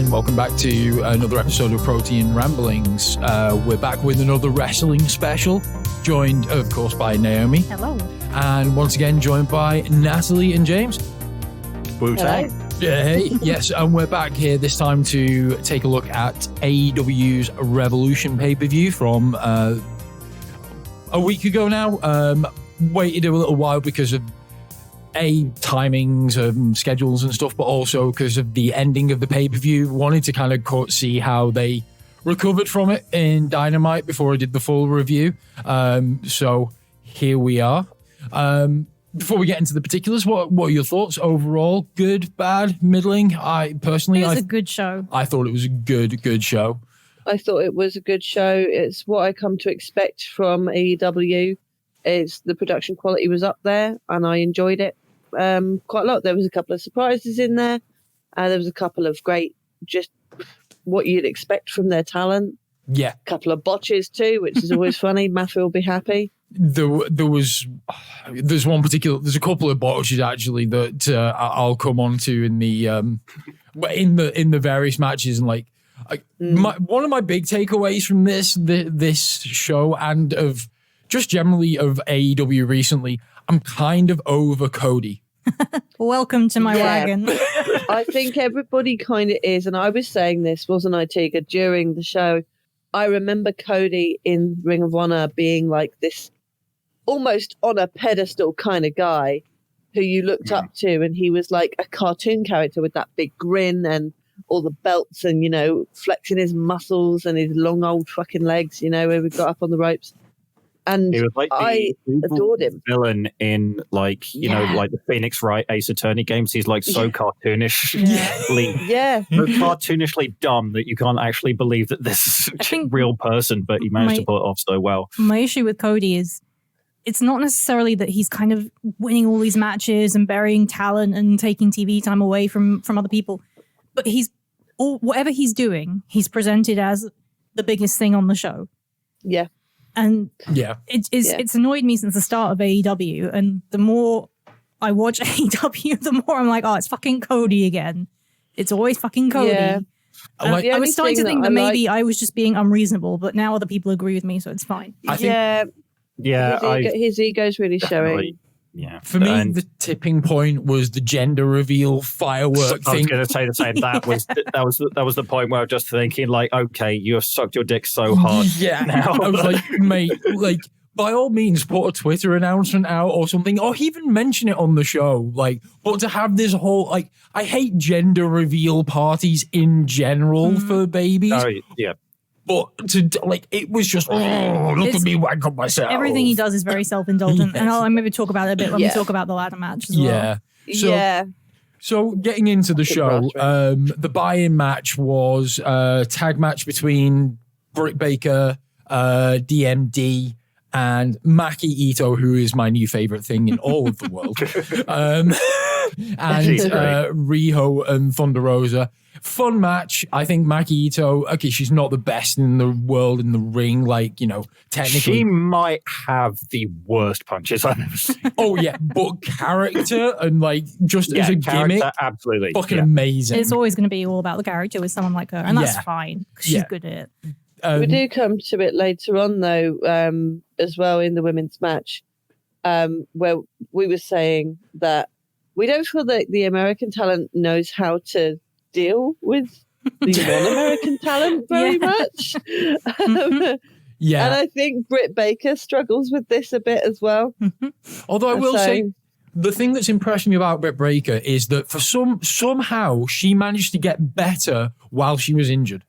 and welcome back to another episode of Protein Ramblings. We're back with another wrestling special, joined, of course, by Naomi. Hello. And once again, joined by Natalie and James. Wu-Tang. Hey, yes, and we're back here this time to take a look at AEW's Revolution pay-per-view from a week ago now. Waited a little while because of timings and schedules and stuff, but also because of the ending of the pay-per-view. Wanted to kind of see how they recovered from it in Dynamite before I did the full review. So here we are. Before we get into the particulars, what are your thoughts overall? Good, bad, middling? It was a good show. I thought it was a good show. I thought it was a good show. It's what I come to expect from AEW. The production quality was up there, and I enjoyed it quite a lot. There was a couple of surprises in there. There was a couple of great, just what you'd expect from their talent. Yeah. A couple of botches too, which is always funny. Matthew will be happy. There's a couple of botches actually that I'll come on to in the various matches, and one of my big takeaways from this show and of just generally of AEW recently, I'm kind of over Cody. Welcome to my wagon. I think everybody kind of is, and I was saying this, wasn't I, Tiga, during the show? I remember Cody in Ring of Honor being like this almost on a pedestal kind of guy who you looked up to, and he was like a cartoon character with that big grin and all the belts and, flexing his muscles and his long old fucking legs, where we got up on the ropes. And he was like I adored him. Villain in like the Phoenix Wright Ace Attorney games. He's like so cartoonish, so cartoonishly dumb that you can't actually believe that this is a real person. But he managed to pull it off so well. My issue with Cody is it's not necessarily that he's kind of winning all these matches and burying talent and taking TV time away from other people, but whatever he's doing, he's presented as the biggest thing on the show. Yeah. And it's annoyed me since the start of AEW. And the more I watch AEW, the more I'm like, oh, it's fucking Cody again. It's always fucking Cody. Yeah. I was starting to think that maybe I was just being unreasonable, but now other people agree with me, so it's fine. His ego's really showing. Yeah. For me, the tipping point was the gender reveal firework thing. I was going to say the same. That was the point where I was just thinking, like, okay, you have sucked your dick so hard. Yeah. Now. I was like, mate, like, by all means, put a Twitter announcement out or something, or even mention it on the show. Like, but to have this whole, like, I hate gender reveal parties in general for babies. Oh, yeah. But it was just, look at me wank on myself. Everything he does is very self-indulgent. And I'll maybe talk about it a bit when we talk about the ladder match as well. So getting into the show, the buy-in match was a tag match between Britt Baker, DMD, and Maki Ito, who is my new favorite thing in all of the world. And Riho and Thunder Rosa. Fun match. I think Maki Ito, okay, she's not the best in the world in the ring, technically. She might have the worst punches I've ever seen. Oh, yeah, but character and, just as a gimmick, absolutely. Fucking amazing. It's always going to be all about the character with someone like her, and that's fine, because she's good at it. We do come to it later on, though, as well in the women's match, where we were saying that we don't feel that the American talent knows how to deal with the non-American talent very much. And I think Britt Baker struggles with this a bit as well. Although I will say, the thing that's impressed me about Britt Baker is that for somehow she managed to get better while she was injured.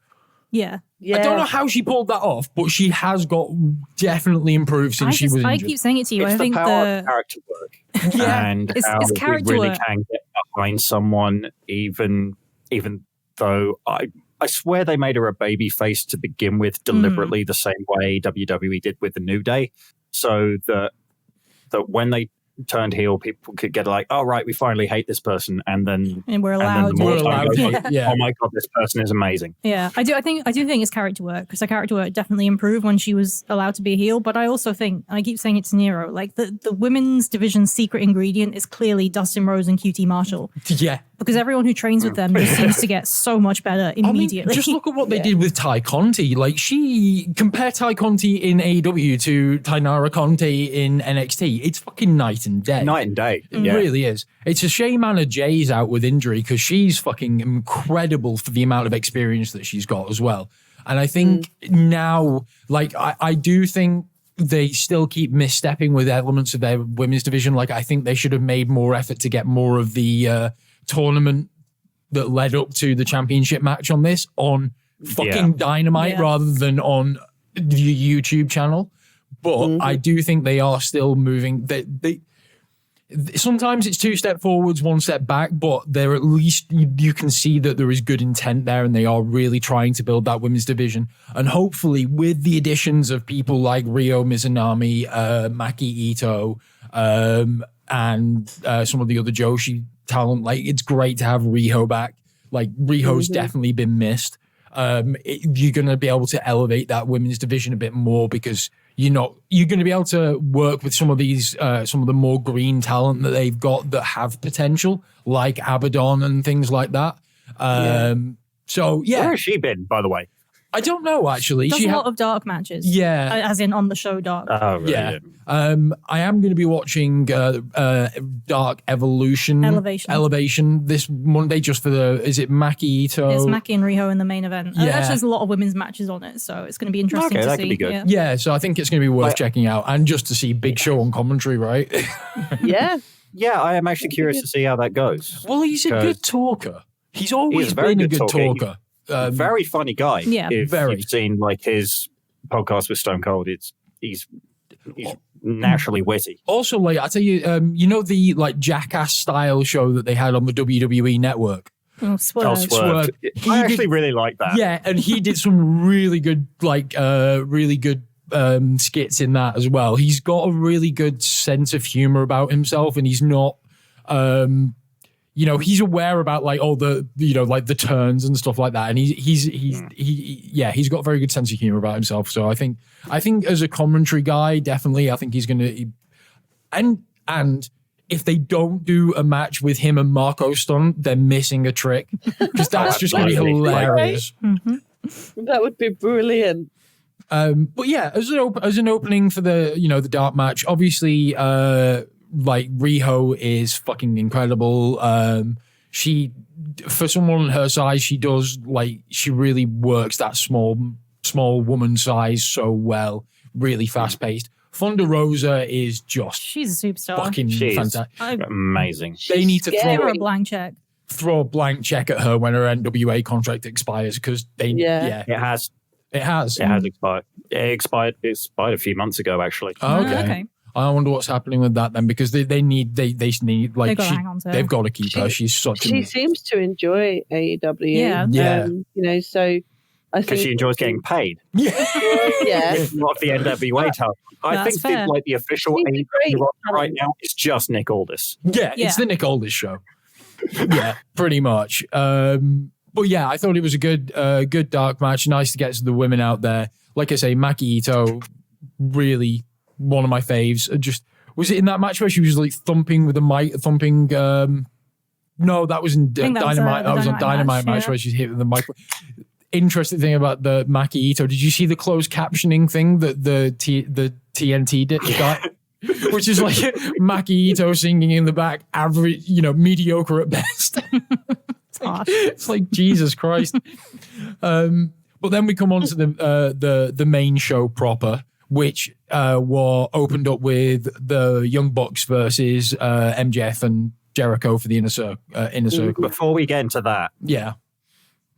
Yeah. I don't know how she pulled that off, but she has got definitely improved since she was injured. I keep saying it to you. It's I think the power of character work. And it's how character we really work. can get behind someone even though I swear they made her a baby face to begin with deliberately the same way WWE did with the New Day, so that when they turned heel, people could get like, oh right, we finally hate this person, and we're allowed. Oh my god, this person is amazing. Yeah, I do think it's character work, because her character work definitely improved when she was allowed to be a heel. But I also think, and I keep saying it to Nero, like the women's division's secret ingredient is clearly Dustin Rose and QT Marshall. Yeah, because everyone who trains with them just seems to get so much better immediately. I mean, just look at what they did with Ty Conti. Like, compare Ty Conti in AEW to Tainara Conti in NXT. It's fucking night and day. Night and day. It really is. It's a shame Anna Jay's out with injury because she's fucking incredible for the amount of experience that she's got as well. And I think now, like, I do think they still keep misstepping with elements of their women's division. Like, I think they should have made more effort to get more of the tournament that led up to the championship match on this on fucking Dynamite rather than on the YouTube channel. But I do think they are still moving. They sometimes it's 2 steps forwards, 1 step back, but they're at least you can see that there is good intent there, and they are really trying to build that women's division. And hopefully, with the additions of people like Ryo Mizunami, Maki Ito, and some of the other Joshi talent, like, it's great to have Riho back. Like, Riho's definitely been missed. You're going to be able to elevate that women's division a bit more because you're going to be able to work with some of these, some of the more green talent that they've got that have potential, like Abaddon and things like that. So, yeah. Where has she been, by the way? I don't know, actually. Does a lot of dark matches. Yeah. As in on the show dark. Oh, really? Yeah. I am going to be watching Dark Elevation this Monday just for is it Maki Ito? It's Maki and Riho in the main event. Yeah. Actually, there's a lot of women's matches on it, so it's going to be interesting to see. That could be good. Yeah, so I think it's going to be worth checking out, and just to see Big Show on commentary, right? Yeah. Yeah, I am actually curious to see how that goes. Well, he's a good talker. He's always been a good talker. Very funny guy. Yeah, if you've seen like his podcast with Stone Cold, he's naturally witty. Also, like, I tell you, you know the like Jackass style show that they had on the WWE network. Swerve. Swerve. I actually really like that. Yeah, and he did some really good skits in that as well. He's got a really good sense of humor about himself, and he's not. He's aware about like all the, like the turns and stuff like that. And he's got a very good sense of humor about himself. So I think as a commentary guy, definitely, I think he's going to, and if they don't do a match with him and Marco Stunt, they're missing a trick because that's just going to be hilarious. That would be brilliant. But yeah, as an opening for the, the dark match, obviously, like Riho is fucking incredible. She, for someone her size, she really works that small woman size so well, really fast paced. Thunder Rosa is she's a superstar. Fucking fantastic. Amazing. They need to throw a blank check. Throw a blank check at her when her NWA contract expires because it has expired. It expired a few months ago, actually. Oh, okay. I wonder what's happening with that then, because they need like they've got to keep her. She seems to enjoy AEW. Yeah. So I think because she enjoys getting paid. Yeah, not the NWA talent. I think the official AEW right now is just Nick Aldis. Yeah, it's the Nick Aldis show. Yeah, pretty much. But yeah, I thought it was a good dark match. Nice to get to the women out there. Like I say, Maki Ito, really one of my faves. Was it in that match where she was like thumping with the mic, no, that was in Dynamite. That was a Dynamite match where she's hit with the mic. Interesting thing about the Maki Ito, did you see the closed captioning thing that the TNT did? Which is like Maki Ito singing in the back, average, mediocre at best. It's like Jesus Christ. But then we come on to the main show proper, which opened up with the Young Bucks versus MJF and Jericho for the inner circle. Before we get into that,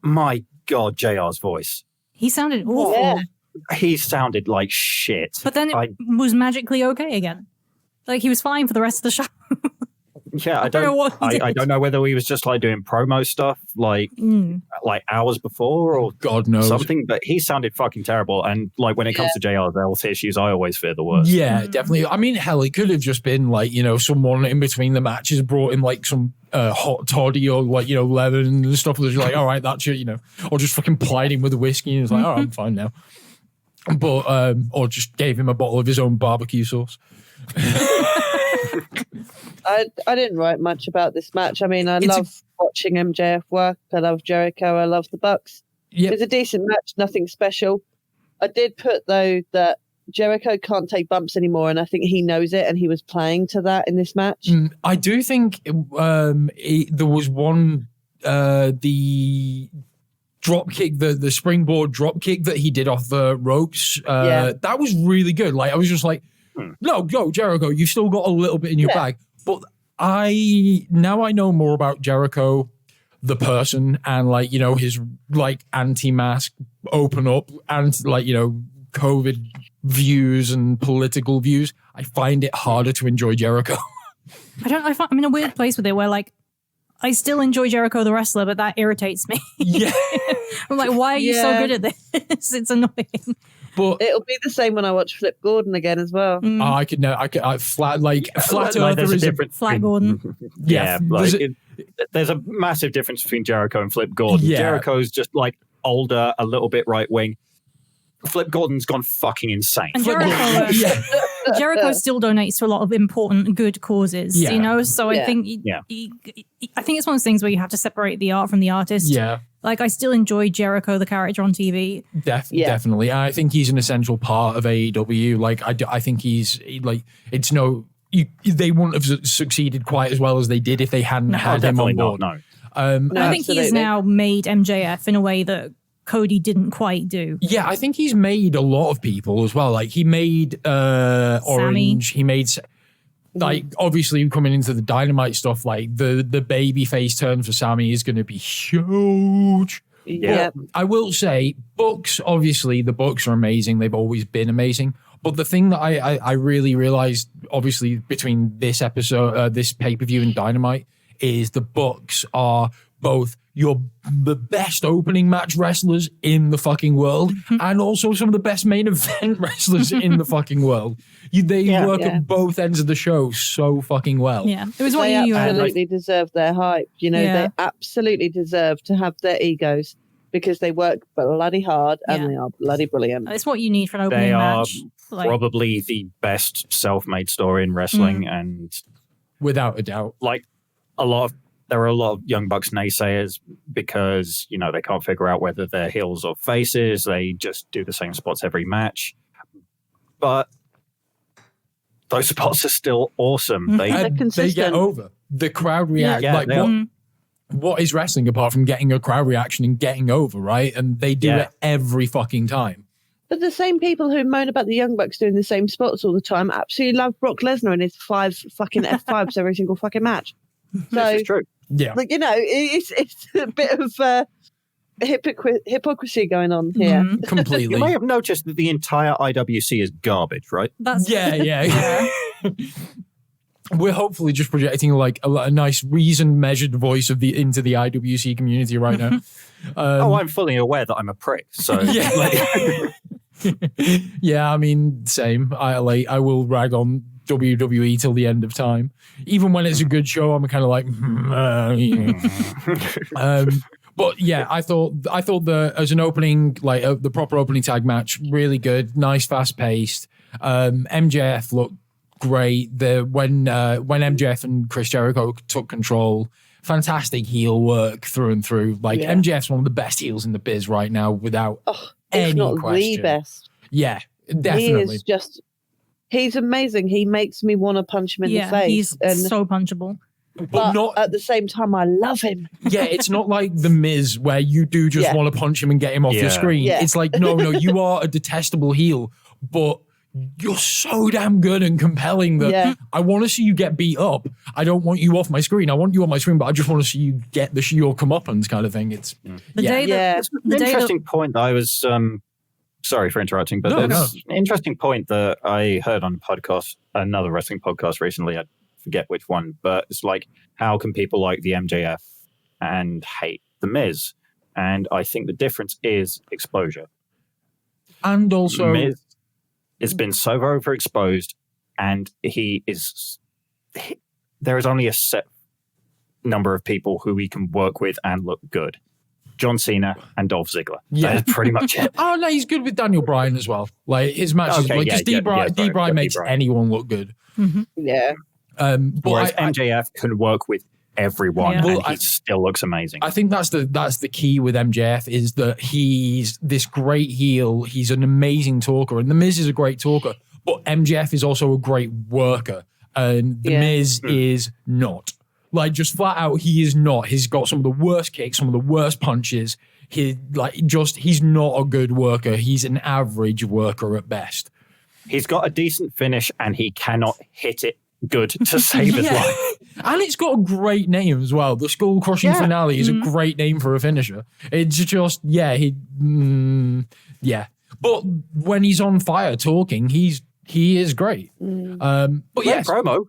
my God, JR's voice. He sounded awful. Yeah. He sounded like shit. But then it was magically okay again. Like, he was fine for the rest of the show. Yeah, I don't know whether he was just like doing promo stuff like hours before or God knows something, but he sounded fucking terrible. And like when it comes to JR's health issues, I always fear the worst. Yeah, definitely. I mean, hell, it could have just been like, someone in between the matches brought in like some hot toddy or like, lemon and stuff. That's like, all right, that's it, or just fucking plied him with a whiskey and it's like, all right, I'm fine now. But or just gave him a bottle of his own barbecue sauce. I didn't write much about this match. I mean, I love watching MJF work. I love Jericho. I love the Bucks. Yep. It's a decent match, nothing special. I did put, though, that Jericho can't take bumps anymore, and I think he knows it, and he was playing to that in this match. I do think there was one, the drop kick, the springboard drop kick that he did off the ropes. That was really good. Like, I was just like, no, go, Jericho, you've still got a little bit in your bag. But now I know more about Jericho, the person, and like, you know, his like anti-mask open up and like, you know, COVID views and political views. I find it harder to enjoy Jericho. I'm in a weird place with it where like I still enjoy Jericho the wrestler, but that irritates me. Yeah. I'm like, why are you so good at this? It's annoying. But it'll be the same when I watch Flip Gordon again as well. Flat Earther is different. Flat Gordon. There's a massive difference between Jericho and Flip Gordon. Yeah. Jericho's just like older, a little bit right wing. Flip Gordon's gone fucking insane. And Jericho still donates to a lot of important good causes, you know? So I think I think it's one of those things where you have to separate the art from the artist. Yeah. Like, I still enjoy Jericho, the character on TV. Definitely. I think he's an essential part of AEW. Like, I think he's, like, it's no... they wouldn't have succeeded quite as well as they did if they hadn't had him on board. I think he has now made MJF in a way that Cody didn't quite do. Yeah, I think he's made a lot of people as well. Like, he made Orange. He made... Like, obviously, coming into the Dynamite stuff, like, the baby face turn for Sammy is going to be huge. Yeah. I will say, Bucks, obviously, the Bucks are amazing. They've always been amazing. But the thing that I really realized, obviously, between this episode, this pay-per-view and Dynamite, is the Bucks are both the best opening match wrestlers in the fucking world and also some of the best main event wrestlers in the fucking world. They work at both ends of the show so fucking well. Yeah, it was what they you absolutely deserve their hype. You know, they absolutely deserve to have their egos because they work bloody hard and they are bloody brilliant. It's what you need for an opening match. They are probably the best self-made story in wrestling, and without a doubt, like there are a lot of Young Bucks naysayers because, you know, they can't figure out whether they're heels or faces. They just do the same spots every match. But those spots are still awesome. They're consistent. They get over. The crowd react. What is wrestling apart from getting a crowd reaction and getting over, right? And they do it every fucking time. But the same people who moan about the Young Bucks doing the same spots all the time absolutely love Brock Lesnar and his 5 fucking F5s every single fucking match. So, this is true. Yeah. Like, you know, it's a bit of hypocrisy going on here. Completely. You may have noticed that the entire IWC is garbage, right? Yeah. We're hopefully just projecting like a nice reasoned, measured voice into the IWC community right now. I'm fully aware that I'm a prick. So yeah, I mean, same. I will rag on WWE till the end of time. Even when it's a good show, I'm kind of like, but yeah, I thought as an opening, like the proper opening tag match, really good, nice, fast paced. MJF looked great. When MJF and Chris Jericho took control, fantastic heel work through and through. Like MJF's one of the best heels in the biz right now, without any not question. The best. Yeah, definitely. He is he's amazing. He makes me want to punch him in the face. He's so punchable. But not at the same time, I love him. Yeah, it's not like The Miz where you do just want to punch him and get him off your screen. Yeah. It's like, no, you are a detestable heel, but you're so damn good and compelling that I want to see you get beat up. I don't want you off my screen. I want you on my screen, but I just want to see you get your comeuppance kind of thing. It's It's an interesting point. I was sorry for interrupting, but there's an interesting point that I heard on a podcast, another wrestling podcast recently. I forget which one, but it's like, how can people like the MJF and hate the Miz? And I think the difference is exposure. And also, Miz has been so overexposed, and there is only a set number of people who he can work with and look good. John Cena and Dolph Ziggler. Yeah. That is pretty much it. Oh, no, he's good with Daniel Bryan as well. Like, his matches, D-Bryan makes anyone look good. Mm-hmm. Yeah. Whereas MJF can work with everyone, and he still looks amazing. I think that's the key with MJF is that he's this great heel. He's an amazing talker, and The Miz is a great talker, but MJF is also a great worker, and The Miz is not. Like, just flat out, he is not. He's got some of the worst kicks, some of the worst punches. He's not a good worker. He's an average worker at best. He's got a decent finish, and he cannot hit it good to save his life. And it's got a great name as well. The Skull Crushing Finale is a great name for a finisher. It's just, But when he's on fire talking, he is great. But yes, promo.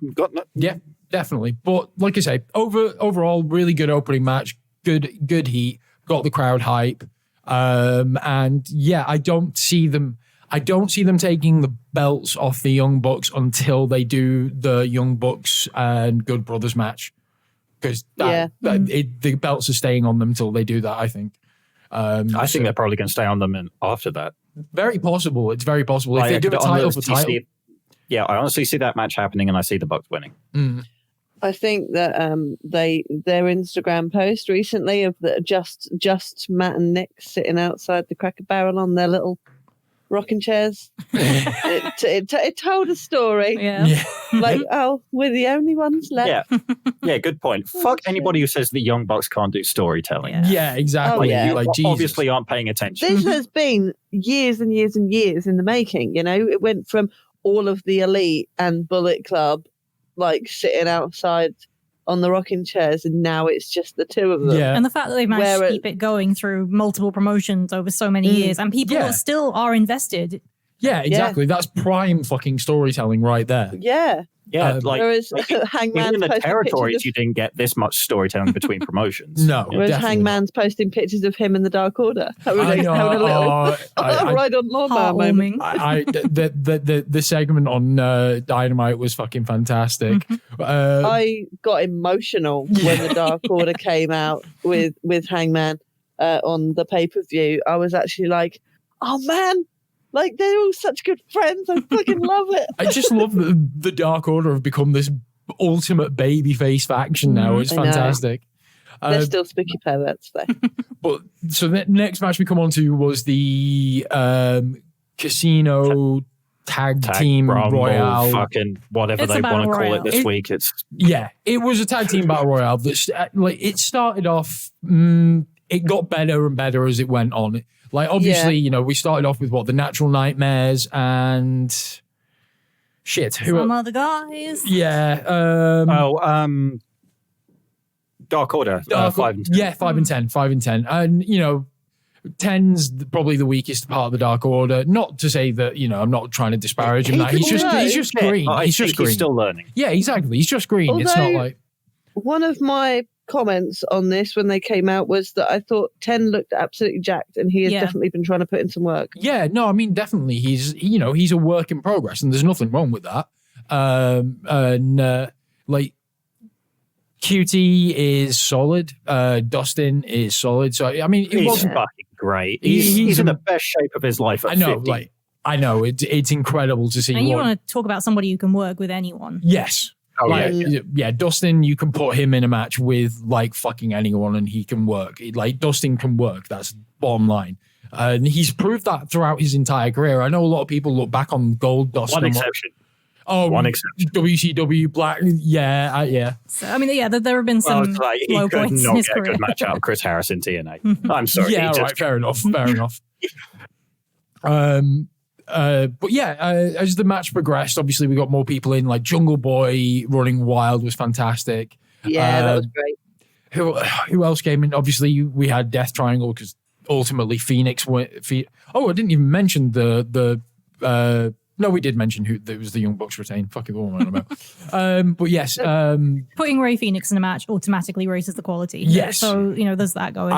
Yeah, definitely. But like I say, overall, really good opening match. Good heat. Got the crowd hype. And yeah, I don't see them taking the belts off the Young Bucks until they do the Young Bucks and Good Brothers match. Because the belts are staying on them until they do that, I think. I think they're probably going to stay on them after that. Very possible. It's very possible. If they do a title for title. I honestly see that match happening, and I see the Bucks winning. I think that their Instagram post recently of just Matt and Nick sitting outside the Cracker Barrel on their little rocking chairs. It told a story. Yeah. Like, we're the only ones left. Yeah, good point. Fuck anybody who says the Young Bucks can't do storytelling. Yeah, exactly. Obviously aren't paying attention. This has been years and years and years in the making. It went from all of the Elite and Bullet Club like sitting outside on the rocking chairs, and now it's just the two of them. Yeah. And the fact that they've managed to keep it going through multiple promotions over so many years, and people still are invested. Yeah, exactly. That's prime fucking storytelling right there. Yeah. Yeah, whereas Hangman's in the territories, of... you didn't get this much storytelling between promotions. No, whereas Hangman's posting pictures of him in the Dark Order. Having a little ride on lawnmower moment. The segment on Dynamite was fucking fantastic. I got emotional when the Dark Order came out with Hangman on the pay-per-view. I was actually like, oh man, like, they're all such good friends. I fucking love it. I just love that the Dark Order have become this ultimate babyface faction now. It's fantastic. They're still spooky perverts, though. But so the next match we come on to was the Casino Tag Team Royale. Fucking whatever they want to call it this week. It was a Tag Team Battle Royale. It started off, it got better and better as it went on. Like, obviously, we started off with the Natural Nightmares and some other guys. Yeah. Dark Order. 5 and 10. Yeah, 5 and 10. 5 and 10. And, 10's probably the weakest part of the Dark Order. Not to say that, I'm not trying to disparage him. He's just green. He's just green. He's still learning. Yeah, exactly. He's just green. It's not like... One of my comments on this when they came out was that I thought 10 looked absolutely jacked, and he has definitely been trying to put in some work. Yeah, no, I mean, definitely. He's a work in progress, and there's nothing wrong with that. QT is solid. Dustin is solid. So, I mean, it wasn't fucking great. He's in the best shape of his life at 50. I know. It's incredible to see. And you want to talk about somebody who can work with anyone. Yes. Dustin, you can put him in a match with fucking anyone and he can work. Dustin can work. That's bottom line. And he's proved that throughout his entire career. I know a lot of people look back on Gold Dustin. One exception. One exception. WCW Black. Yeah. So, I mean, there have been some low points in his career. He could not get a good match out of Chris Harris in TNA. I'm sorry. Yeah, right. Fair enough. But as the match progressed, obviously we got more people in. Like Jungle Boy running wild was fantastic. Yeah, that was great. Who else came in? Obviously we had Death Triangle because ultimately Phoenix went. I didn't even mention the. No, we did mention who it was. The Young Bucks retained. Fuck it, what am I about? But yes, putting Ray Phoenix in a match automatically raises the quality. Yes, so there's that going.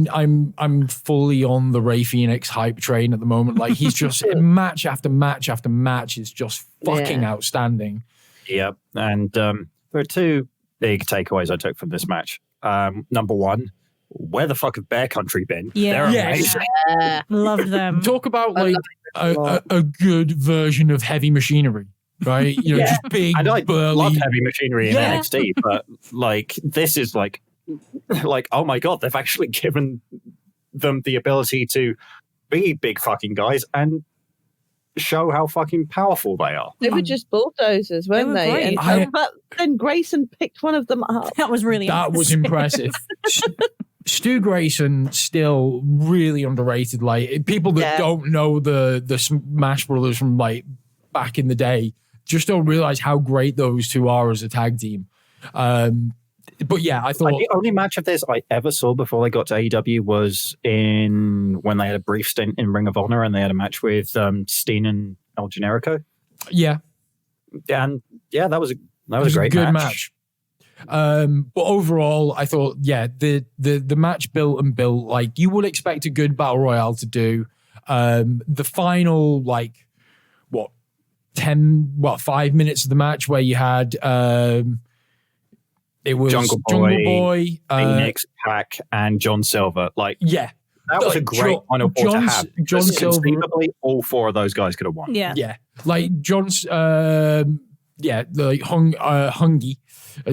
I'm fully on the Ray Phoenix hype train at the moment. Like he's just match after match after match is just fucking outstanding. Yep, and there are two big takeaways I took from this match. Number one, where the fuck have Bear Country been? Yeah, they're amazing. Loved them. Talk about a good version of Heavy Machinery. right? You know, just big, and I burly. love heavy machinery in Yeah. NXT, but like this is like oh my god, they've actually given them the ability to be big fucking guys and show how fucking powerful they are. They were just bulldozers, weren't were they? great. But then Grayson picked one of them up. That was really That was impressive. Stu Grayson still really underrated. Like people that don't know the Smash Brothers from like back in the day just don't realize how great those two are as a tag team. But yeah, I thought the only match of this I ever saw before they got to AEW was when they had a brief stint in Ring of Honor and they had a match with Steen and El Generico. Yeah, and yeah, that was a great good match. But overall, I thought the match built like you would expect a good battle royale to do. The final 5 minutes of the match where you had it was Jungle Boy, Phoenix, Pac, and John Silver. Like, yeah, that was a great final four to have. John Silver, conceivably, all four of those guys could have won. Yeah. Like John's, Hungy.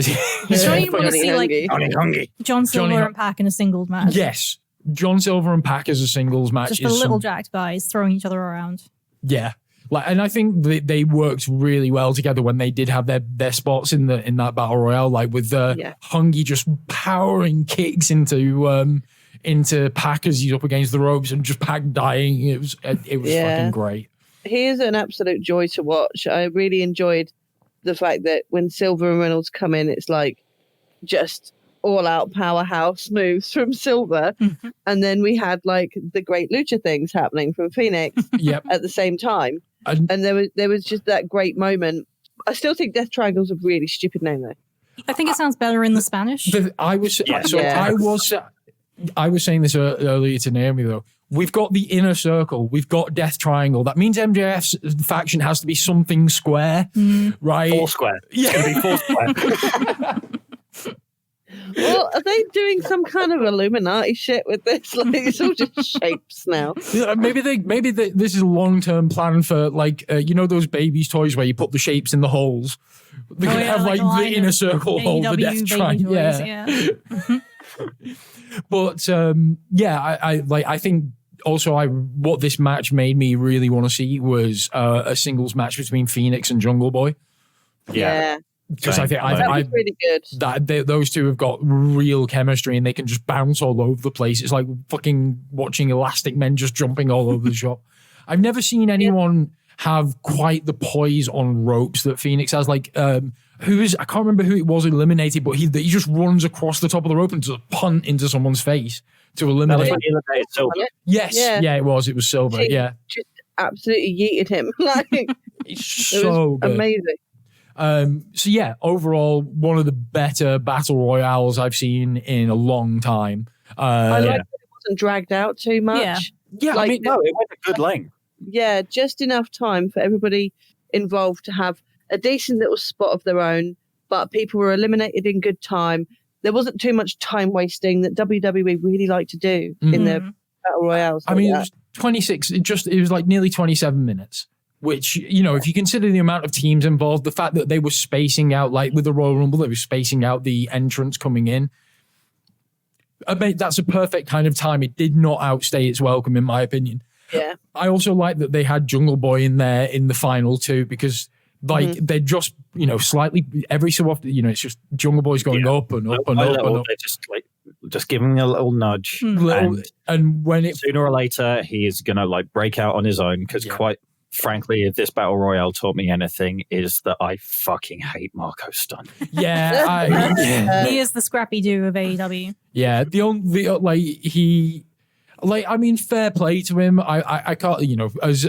Sure, you want to see like Hungy. John Silver and Pac in a singles match. Yes, John Silver and Pac as a singles match. Just the little jacked guys throwing each other around. Yeah. And I think they worked really well together when they did have their spots in that battle royale, like with Hungy just powering kicks into Pac as he's up against the ropes and just Pac dying. It was fucking great. He is an absolute joy to watch. I really enjoyed the fact that when Silver and Reynolds come in, it's like just all out powerhouse moves from Silver. Mm-hmm. And then we had like the great lucha things happening from Phoenix at the same time. And there was just that great moment. I still think Death Triangle's a really stupid name though. I think it sounds better in the Spanish. I was saying this earlier to Naomi though. We've got the Inner Circle. We've got Death Triangle. That means MJF's faction has to be something square, right? Four square. Yeah. It's going to be four square. Well, are they doing some kind of Illuminati shit with this? Like it's all just shapes now. Yeah, maybe this is a long-term plan for like those babies' toys where you put the shapes in the holes. They can have like the Inner Circle hole for Death Triangle. Yeah. But I think also what this match made me really want to see was a singles match between Phoenix and Jungle Boy. Yeah. Because I think that was really good. Those two have got real chemistry and they can just bounce all over the place. It's like fucking watching Elastic Men just jumping all over the shop. I've never seen anyone have quite the poise on ropes that Phoenix has. Like, I can't remember who it was eliminated, but he just runs across the top of the rope and just punt into someone's face to eliminate. That was when he eliminated Silver. Yes, it was Silver. Yeah, just absolutely yeeted him. Like it's so good. Amazing. So yeah, overall, one of the better battle royales I've seen in a long time. I like that it wasn't dragged out too much. Yeah. Like, it went a good length. Yeah, just enough time for everybody involved to have a decent little spot of their own, but people were eliminated in good time. There wasn't too much time wasting that WWE really like to do in their battle royales. I mean, it was 26. It was like nearly 27 minutes. Which, if you consider the amount of teams involved, the fact that they were spacing out, like with the Royal Rumble, they were spacing out the entrance coming in. I mean, that's a perfect kind of time. It did not outstay its welcome, in my opinion. Yeah. I also like that they had Jungle Boy in there in the final too, because they're just, slightly every so often, it's just Jungle Boy's going up and up and up and up. They're just giving a little nudge. And when sooner or later, he is going to break out on his own because quite frankly, if this battle royale taught me anything, is that I fucking hate Marco Stunt. Yeah, he is the Scrappy Doo of AEW. Yeah, fair play to him. I can't, as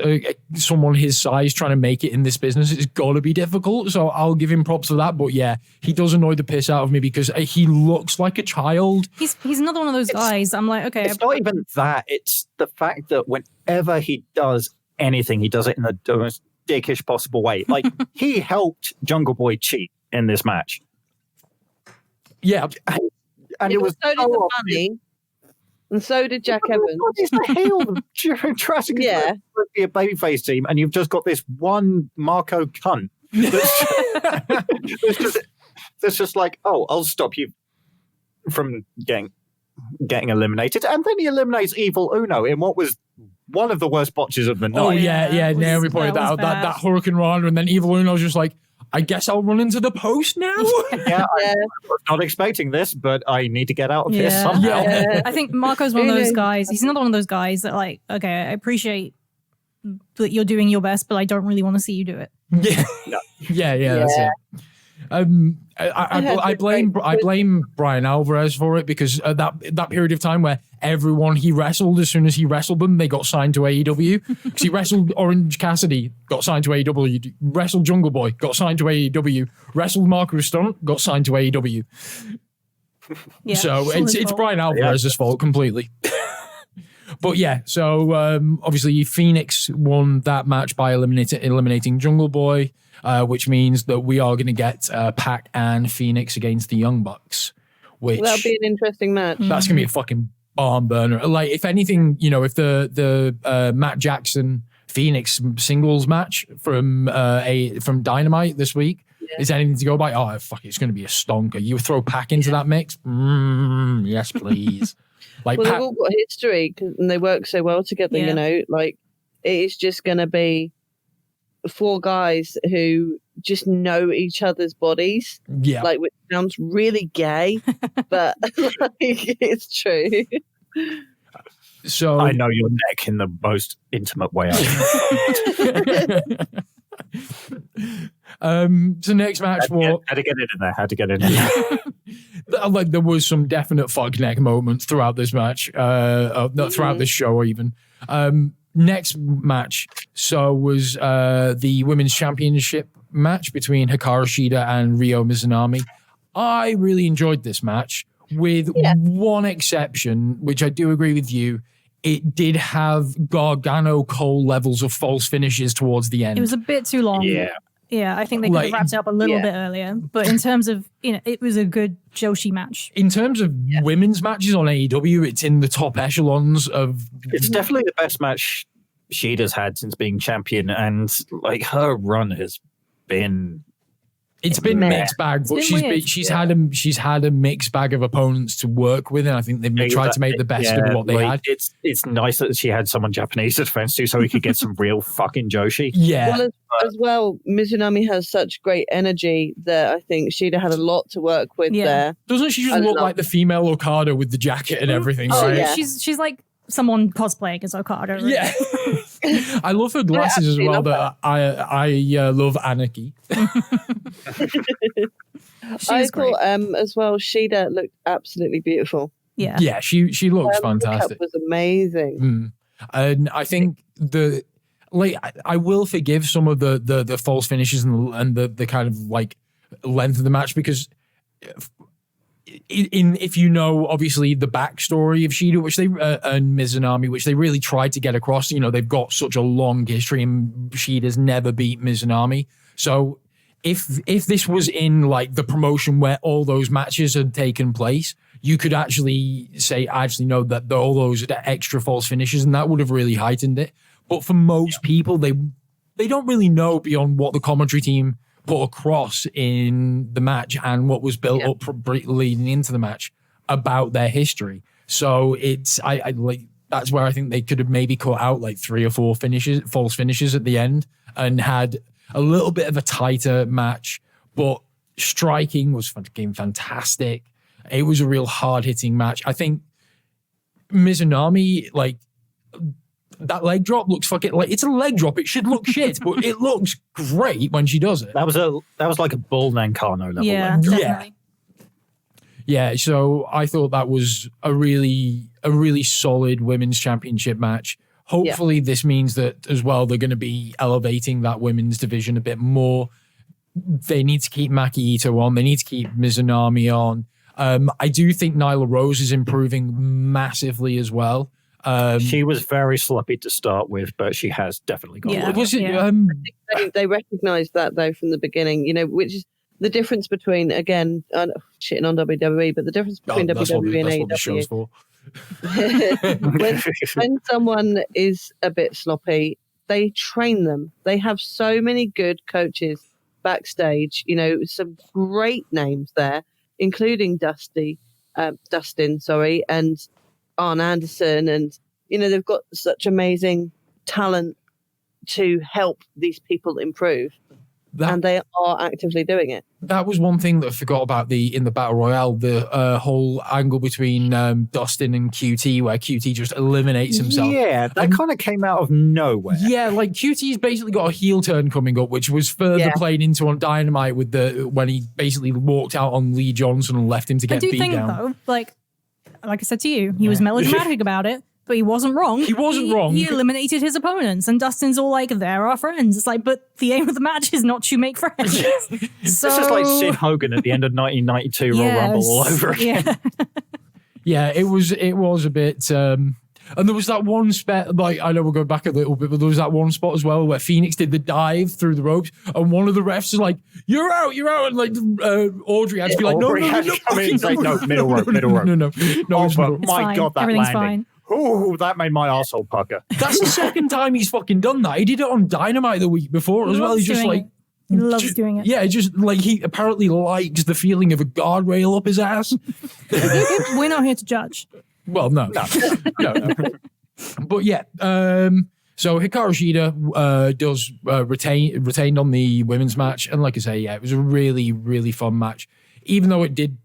someone his size trying to make it in this business, it's got to be difficult. So I'll give him props for that. But yeah, he does annoy the piss out of me because he looks like a child. He's another one of those guys. I'm like, okay. It's not even that. It's the fact that whenever he does anything, he does it in the most dickish possible way. Like, he helped Jungle Boy cheat in this match. Yeah. And it was so did the Bunny. And so did Jack Evans. It's the heel Jurassic be a babyface team, and you've just got this one Marco cunt That's just like, oh, I'll stop you from getting eliminated. And then he eliminates Evil Uno in what was one of the worst botches of the night. Oh, yeah. Naomi pointed that out. That Hurricane Rana, and then Evil Uno's just like, I guess I'll run into the post now. I was not expecting this, but I need to get out of here somehow. Yeah. I think Marco's one of those guys. He's another one of those guys that, like, okay, I appreciate that you're doing your best, but I don't really want to see you do it. Yeah, that's it. I blame Brian Alvarez for it, because that period of time where everyone he wrestled, as soon as he wrestled them, they got signed to AEW. Because he wrestled Orange Cassidy, got signed to AEW. Wrestled Jungle Boy, got signed to AEW. Wrestled Marco Stunt, got signed to AEW. Yeah, so it's Brian Alvarez's fault completely. But yeah, so obviously Phoenix won that match by eliminating Jungle Boy. Which means that we are going to get Pac and Phoenix against the Young Bucks. Which that'll be an interesting match. That's going to be a fucking barn burner. Like, if anything, if the Matt Jackson Phoenix singles match from Dynamite this week is anything to go by, it's going to be a stonker. You throw Pac into that mix? Yes, please. Like, well, they've all got history and they work so well together. Like, it is just going to be 4 guys who just know each other's bodies. Yeah. Like, which sounds really gay, but like, it's true. So I know your neck in the most intimate way. So next match had to get in there. Like, there was some definite fuck neck moments throughout this match, throughout this show even. Next match was the women's championship match between Hikaru Shida and Ryo Mizunami. I really enjoyed this match, with one exception, which I do agree with you. It did have Gargano Cole levels of false finishes towards the end. It was a bit too long. Yeah, I think they could have wrapped it up a little bit earlier. But in terms of, it was a good Joshi match. In terms of women's matches on AEW, it's in the top echelons of... It's definitely the best match Shida's had since being champion, and like, her run has been... It's been mixed bag, but she's had a mixed bag of opponents to work with, and I think they've tried to make the best of what they had. It's nice that she had someone Japanese to defend to, so we could get some real fucking Joshi. Yeah. Well, Mizunami has such great energy that I think Shida had a lot to work with there. Doesn't she just look like the female Okada with the jacket and everything? Oh, right? yeah. She's like someone cosplaying as Okada. Right? Yeah. I love her glasses as well. I love Anarchy. I thought as well, Shida looked absolutely beautiful. Yeah, she looks fantastic. It was amazing. And I think I will forgive some of the false finishes and the kind of like length of the match, because if you know, obviously, the backstory of Shida, which and Mizunami, which they really tried to get across. They've got such a long history, and Shida's never beat Mizunami. So if this was in like the promotion where all those matches had taken place, you could actually say, know that all those are extra false finishes, and that would have really heightened it. But for most people, they don't really know beyond what the commentary team put across in the match and what was built up leading into the match about their history. So it's I like, that's where I think they could have maybe cut out like 3 or 4 false finishes at the end, and had a little bit of a tighter match. But striking was fucking fantastic. It was a real hard hitting match. I think Mizunami, like, that leg drop looks fucking like it's a leg drop. It should look shit, but it looks great when she does it. That was like a Bull Nankano level. Yeah. So I thought that was a really solid women's championship match. Hopefully, this means that as well they're going to be elevating that women's division a bit more. They need to keep Maki Ito on. They need to keep Mizunami on. I do think Nyla Rose is improving massively as well. She was very sloppy to start with, but she has definitely got I think they recognized that though from the beginning, which is the difference between, again, shitting on WWE, but the difference between WWE and AEW. when someone is a bit sloppy, they train them. They have so many good coaches backstage. You know, some great names there, including Dustin, and Arn Anderson, and you know they've got such amazing talent to help these people improve, and they are actively doing it. That was one thing that I forgot about in the Battle Royale, the whole angle between Dustin and QT, where QT just eliminates himself. Yeah, that kind of came out of nowhere. Yeah, like QT's basically got a heel turn coming up, which was further played into on Dynamite with when he basically walked out on Lee Johnson and left him to get beat down. I do think, though, like I said to you, he was melodramatic about it. But he wasn't wrong. He wasn't wrong. He eliminated his opponents, and Dustin's all like, "They're our friends." It's like, but the aim of the match is not to make friends. So, this is like Sid Hogan at the end of 1992 Royal Rumble all over again. Yeah, it was a bit. And there was that one spot, like I know we're going back a little bit, but there was that one spot as well where Phoenix did the dive through the ropes, and one of the refs is like, "You're out," and like Audrey had to be like, "No, middle rope. No, oh, my God, that everything's landing. Fine. Oh, that made my arsehole pucker. That's the second time he's fucking done that. He did it on Dynamite the week before as well. He's just like... He loves doing it. Yeah, just like he apparently likes the feeling of a guardrail up his ass. We're not here to judge. Well, no. But yeah, so Hikaru Shida does retained on the women's match. And like I say, yeah, it was a really, really fun match. Even though it did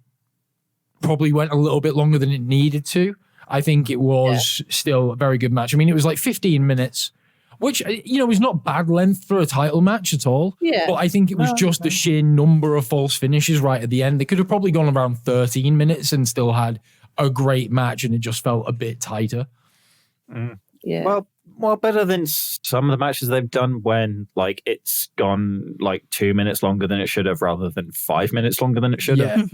probably went a little bit longer than it needed to, I think it was still a very good match. I mean, it was like 15 minutes, which, you know, is not bad length for a title match at all. Yeah. But I think it was just the sheer number of false finishes right at the end. They could have probably gone around 13 minutes and still had a great match, and it just felt a bit tighter. Yeah. Well, better than some of the matches they've done when like it's gone like 2 minutes longer than it should have, rather than 5 minutes longer than it should have.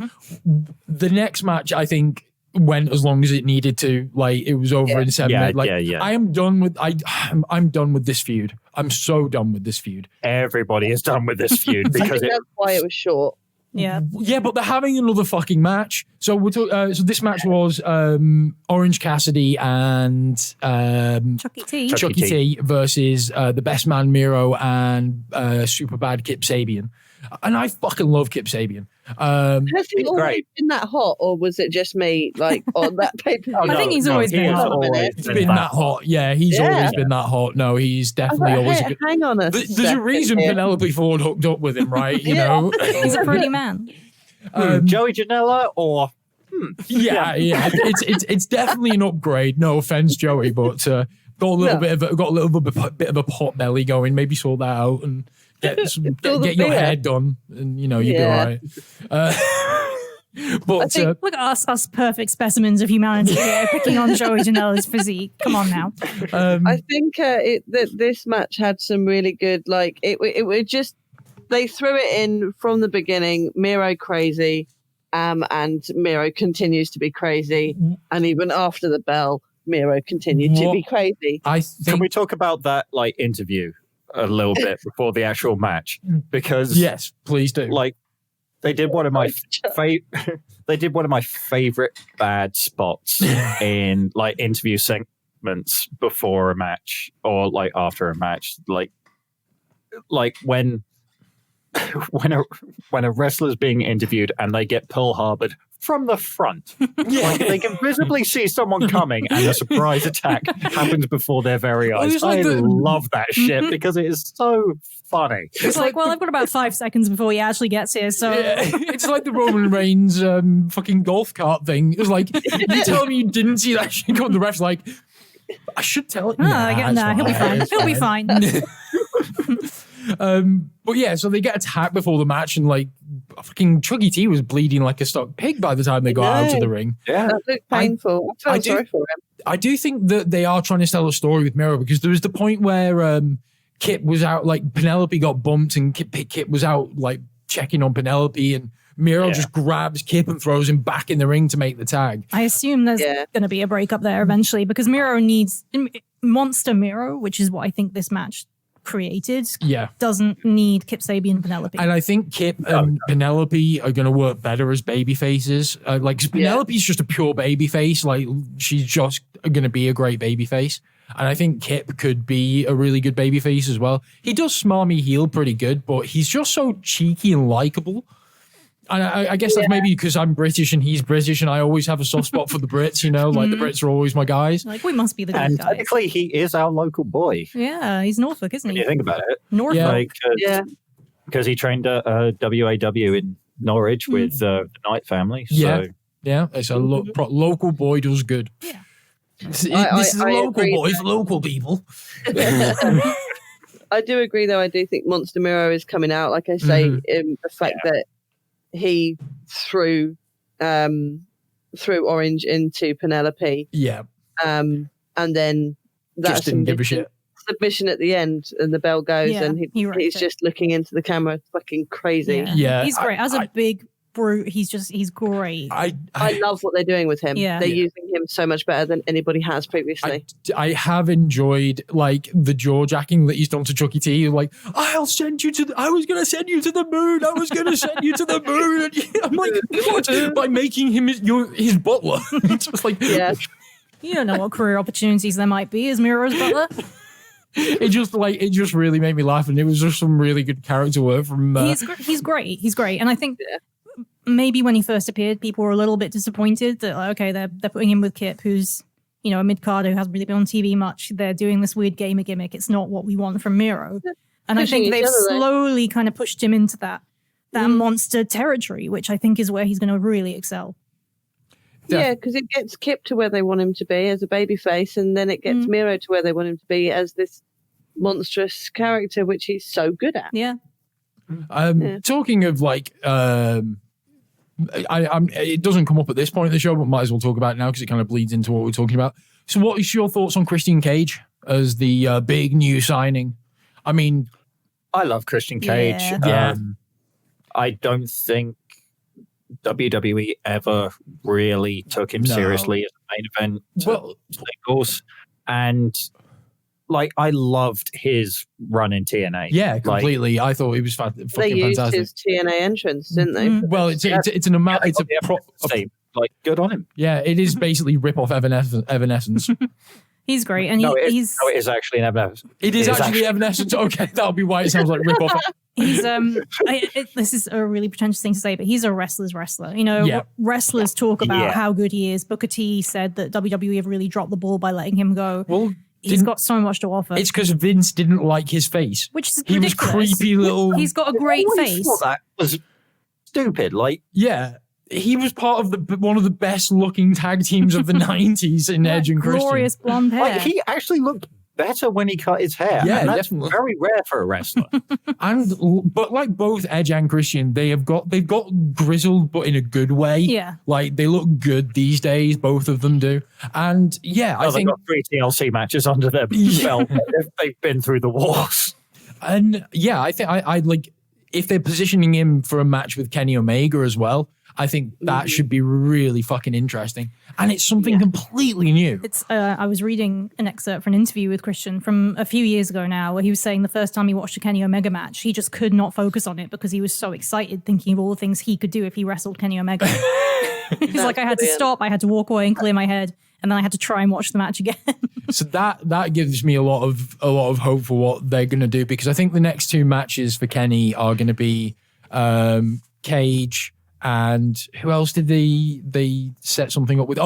The next match, I think, went as long as it needed to. Like it was over in 7 minutes. Like I am done with. I'm done with this feud. I'm so done with this feud. Everybody is done with this feud because that's why it was short. Yeah, but they're having another fucking match. So we're so this match was Orange Cassidy and Chucky T versus the Best Man Miro and Superbad Kip Sabian. And I fucking love Kip Sabian. Has he always been that hot, or was it just me, like, on that paper? I think he's always been hot. He's been that hot. Yeah, he's always been that hot. No, he's definitely always... Hang on a second. There's a reason Penelope Ford hooked up with him, right? You know? He's a pretty man. Joey Janela or... Yeah. It's definitely an upgrade. No offense, Joey, but got a little bit of a pot belly going. Maybe sort that out and get your hair done, and you know you'd be all right. But look at us perfect specimens of humanity here, picking on Joey Janela's physique. Come on now. I think this match had some really good, like it just, they threw it in from the beginning. Miro crazy. And Miro continues to be crazy, and even after the bell, Miro continued to be crazy. Can we talk about that like interview a little bit before the actual match? Because yes, please do. Like they did one of my favorite bad spots in like interview segments before a match or like after a match, like when a wrestler's being interviewed and they get Pearl Harbored from the front. Like they can visibly see someone coming and a surprise attack happens before their very eyes. I love that shit because it is so funny. It's like, well, I've got about 5 seconds before he actually gets here, so... It's like the Roman Reigns fucking golf cart thing. It was like, you tell me you didn't see that shit come, the ref's like, I should tell it. He'll be fine. He'll be fine. But yeah, so they get attacked before the match, and like fucking Chucky T was bleeding like a stuck pig by the time they got out of the ring. Yeah, that looked painful. I felt sorry for him. I do think that they are trying to tell a story with Miro, because there was the point where Kip was out, like Penelope got bumped, and Kip was out like checking on Penelope, and Miro just grabs Kip and throws him back in the ring to make the tag. I assume there's going to be a breakup there eventually, because Miro needs Monster Miro, which is what I think this match created, doesn't need Kip Sabian and Penelope. And I think Kip and Penelope are going to work better as baby faces. Like Penelope's just a pure baby face. Like she's just going to be a great baby face. And I think Kip could be a really good babyface as well. He does smarmy heel pretty good, but he's just so cheeky and likable. And I guess that's maybe because I'm British and he's British, and I always have a soft spot for the Brits, you know, like the Brits are always my guys. Like, we must be the good And guys. technically, he is our local boy. Yeah, he's Norfolk, isn't When he? you think about it. Norfolk. Yeah. Like, because he trained at WAW in Norwich with the Knight family. So. Yeah, it's a local boy does good. Yeah. This is a local agree boy for local people. I do agree, though. I do think Monster Miro is coming out. Like I say, in the fact that he threw Orange into Penelope. Yeah. And then that Just didn't give a shit. Submission at the end, and the bell goes, and he's just looking into the camera. It's fucking crazy. Yeah. He's great. As a big brute, he's great. I love what they're doing with him. Yeah. They're using him so much better than anybody has previously. I have enjoyed like the jaw jacking that he's done to Chucky T. Like, I was going to send you to the moon. I was going to send you to the moon. And I'm like, what? By making him his butler. It's just like, You don't know what career opportunities there might be as Miro's butler. it just really made me laugh, and it was just some really good character work from. He's great, and I think maybe when he first appeared, people were a little bit disappointed that like, okay, they're putting him with Kip, who's a mid-card who hasn't really been on TV much. They're doing this weird gamer gimmick. It's not what we want from Miro, and I think they've slowly kind of pushed him into that monster territory, which I think is where he's going to really excel. Yeah, because it gets Kip to where they want him to be as a babyface, and then it gets Miro to where they want him to be as this monstrous character, which he's so good at. Yeah. Talking of like, it doesn't come up at this point of the show, but might as well talk about it now because it kind of bleeds into what we're talking about. So, what is your thoughts on Christian Cage as the big new signing? I mean, I love Christian Cage. Yeah. I don't think WWE ever really took him seriously as a main event singles, and like I loved his run in TNA. Yeah, completely. I thought he was fucking fantastic. They used his TNA entrance, didn't they? Well, it's an amount. It's like good on him. Yeah, it is basically rip off Evanescence. He's great, and it is actually an Evanescence. It is actually Evanescence. Okay, that'll be why it sounds like rip off. He's this is a really pretentious thing to say, but he's a wrestler's wrestler. Wrestlers talk about how good he is. Booker T said that WWE have really dropped the ball by letting him go. Well, he's got so much to offer. It's because Vince didn't like his face, which is he ridiculous. was creepy little. He's got a great face. That was stupid. Like, yeah. He was part of one of the best looking tag teams of the 90s in Edge and Christian. Glorious blonde hair. Like, he actually looked better when he cut his hair. Yeah, and that's definitely. very rare for a wrestler. But like both Edge and Christian, they've got grizzled, but in a good way. Yeah, like they look good these days. Both of them do, and I think they've got 3 TLC matches under their belt. They've been through the wars, and I think I like if they're positioning him for a match with Kenny Omega as well. I think that should be really fucking interesting. And it's something completely new. It's I was reading an excerpt from an interview with Christian from a few years ago now, where he was saying the first time he watched a Kenny Omega match, he just could not focus on it because he was so excited thinking of all the things he could do if he wrestled Kenny Omega. He's like, I had to stop, I had to walk away and clear my head, and then I had to try and watch the match again. So that gives me a lot of hope for what they're going to do, because I think the next 2 matches for Kenny are going to be Cage. And who else did they set something up with?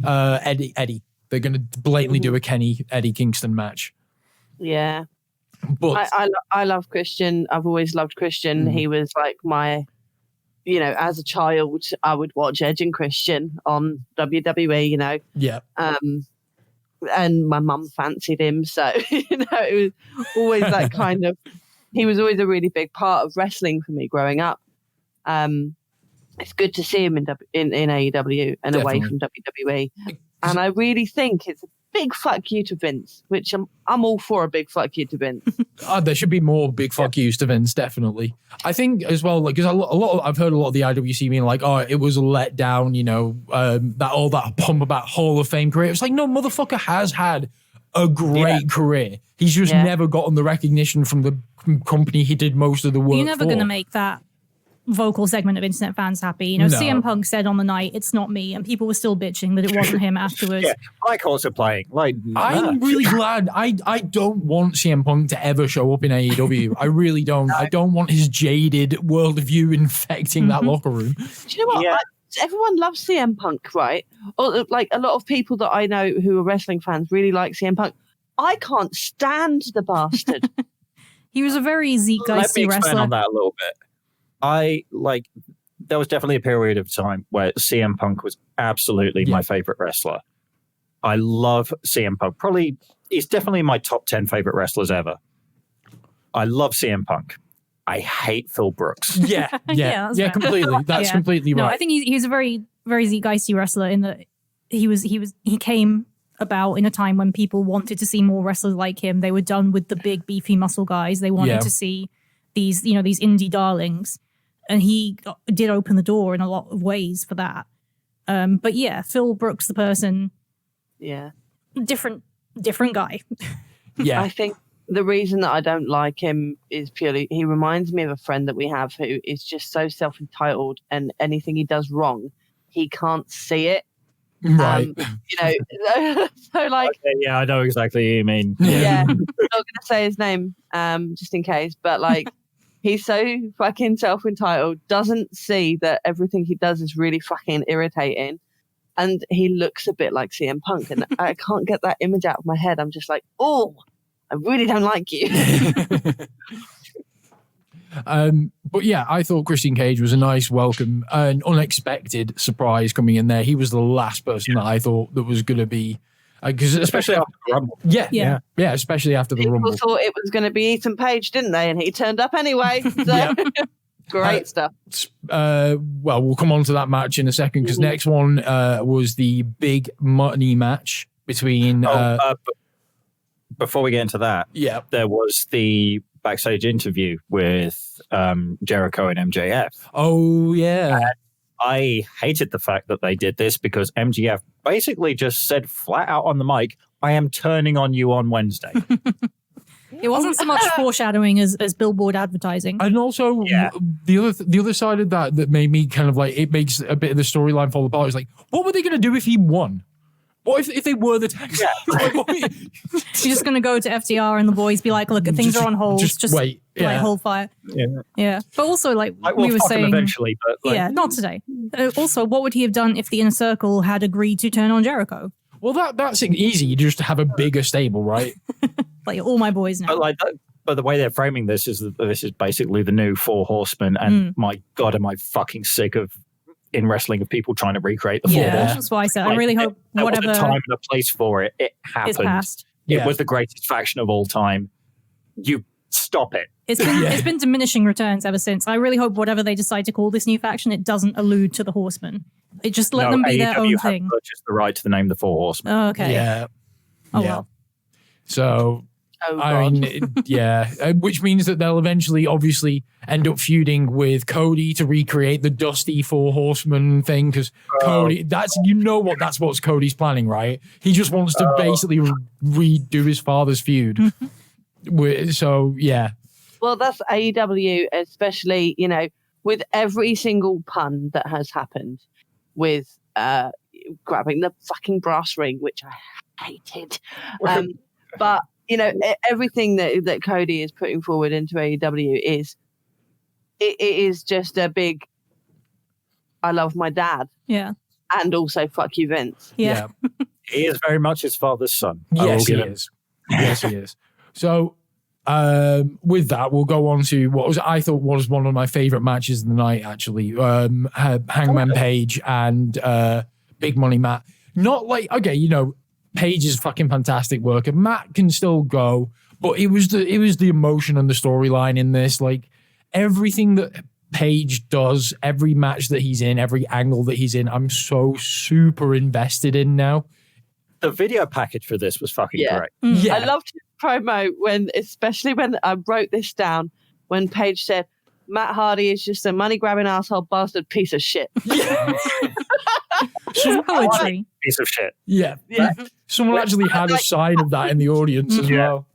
Eddie. They're going to blatantly do a Kenny Eddie Kingston match. Yeah, but I love Christian. I've always loved Christian. He was like my, as a child, I would watch Edge and Christian on WWE. Yeah. And my mum fancied him, so it was always that kind of. He was always a really big part of wrestling for me growing up. It's good to see him in AEW and away from WWE, and I really think it's a big fuck you to Vince, which I'm all for a big fuck you to Vince. There should be more big fuck yous to Vince, definitely. I think as well, because I've heard a lot of the IWC being like, it was a letdown, that pump about Hall of Fame career. It's like, no, motherfucker has had a great career. He's just never gotten the recognition from the company he did most of the work for. You're never going to make that vocal segment of internet fans happy. You know, CM Punk said on the night, "It's not me," and people were still bitching that it wasn't him afterwards. Yeah, like also playing. Like, I'm really glad. I don't want CM Punk to ever show up in AEW. I really don't. I don't want his jaded worldview infecting that locker room. Do you know what? Yeah. Everyone loves CM Punk, right? Or, like, a lot of people that I know who are wrestling fans really like CM Punk. I can't stand the bastard. He was a very zeitgeisty wrestler. Let me expand on that a little bit. There was definitely a period of time where CM Punk was absolutely my favorite wrestler. I love CM Punk. He's definitely my top 10 favorite wrestlers ever. I love CM Punk. I hate Phil Brooks. Yeah, completely. That's completely right. No, I think he's a very, very zeitgeisty wrestler in that he came about in a time when people wanted to see more wrestlers like him. They were done with the big beefy muscle guys. They wanted to see these indie darlings, and he did open the door in a lot of ways for that. But yeah, Phil Brooks, the person, different guy. Yeah, I think the reason that I don't like him is purely he reminds me of a friend that we have who is just so self-entitled, and anything he does wrong, he can't see it. Right. So like, okay, yeah, I know exactly what you mean. Yeah, I'm not going to say his name, just in case, but like, he's so fucking self-entitled, doesn't see that everything he does is really fucking irritating, and he looks a bit like CM Punk, and I can't get that image out of my head. I'm just like, oh, I really don't like you. But yeah, I thought Christian Cage was a nice welcome, an unexpected surprise coming in there. He was the last person that I thought that was going to be, because especially after the Rumble. Yeah, especially after the Rumble. People thought it was going to be Ethan Page, didn't they? And he turned up anyway. So great stuff. Well, we'll come on to that match in a second, because next one was the big money match between. Before we get into that, there was the backstage interview with Jericho and MJF. Oh, yeah. And I hated the fact that they did this, because MJF basically just said flat out on the mic, "I am turning on you on Wednesday." It wasn't so much foreshadowing as billboard advertising. And also, the other side of that made me kind of like, it makes a bit of the storyline fall apart. It's like, what were they going to do if he won? What if they were the tag team? You're just going to go to FTR and the boys be like, look, things are on hold. Just wait. Hold fire. Yeah. But also, like we were saying, eventually, but not today. Also, what would he have done if the Inner Circle had agreed to turn on Jericho? Well, that's easy. You just have a bigger stable, right? Like, all my boys now. But the way they're framing this is that this is basically the new Four Horsemen, and my God, am I fucking sick of in wrestling of people trying to recreate the Four Horsemen. That's why I said I really hope whatever there was a time and a place for it. It happened. It's past. It was the greatest faction of all time. You stop it. It's been diminishing returns ever since. I really hope whatever they decide to call this new faction, it doesn't allude to the Horsemen. It just let them be their own thing. AEW purchased the right to the name the Four Horsemen. Oh, okay. Yeah. Well. So, I mean, which means that they'll eventually, obviously, end up feuding with Cody to recreate the Dusty Four Horsemen thing, because Cody, that's what's Cody's planning, right? He just wants to basically redo his father's feud. So, yeah. Well, that's AEW, especially, with every single pun that has happened with grabbing the fucking brass ring, which I hated. But, everything that Cody is putting forward into AEW is just a big, I love my dad. Yeah. And also, fuck you, Vince. Yeah. He is very much his father's son. Yes, he is. Yes, he is. So, with that, we'll go on to what I thought was one of my favorite matches of the night, actually. Hangman Page and Big Money Matt. Not like, Page is fucking fantastic worker. Matt can still go, but it was the emotion and the storyline in this. Like, everything that Page does, every match that he's in, every angle that he's in, I'm so super invested in now. The video package for this was fucking great. Yeah. I loved his promo especially when I wrote this down, when Page said, "Matt Hardy is just a money-grabbing asshole bastard piece of shit." Yeah. Poetry. Piece of shit. Yeah. Someone actually had a sign of that in the audience as well.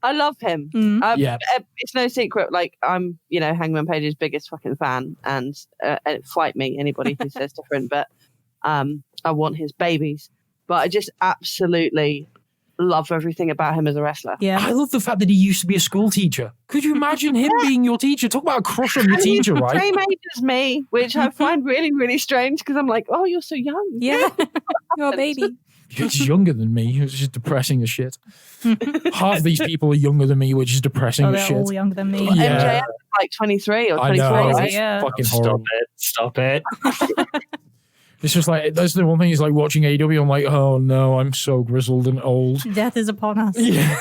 I love him. It's no secret. Like, I'm, Hangman Page's biggest fucking fan, and fight me, anybody who says different. But I want his babies. But I just absolutely love everything about him as a wrestler. Yeah, I love the fact that he used to be a school teacher. Could you imagine him being your teacher? Talk about a crush on your teacher, right? Same age as me, which I find really, really strange because I'm like, oh, you're so young. Yeah, you're a baby. He's younger than me, which is depressing as shit. Half of these people are younger than me, which is depressing as shit. They're all younger than me. MJF is like 23 or 24. I know, right? Yeah. Fucking horrible. Stop it. It's just like, that's the one thing is like watching AEW, I'm like, oh no, I'm so grizzled and old. Death is upon us. Yeah.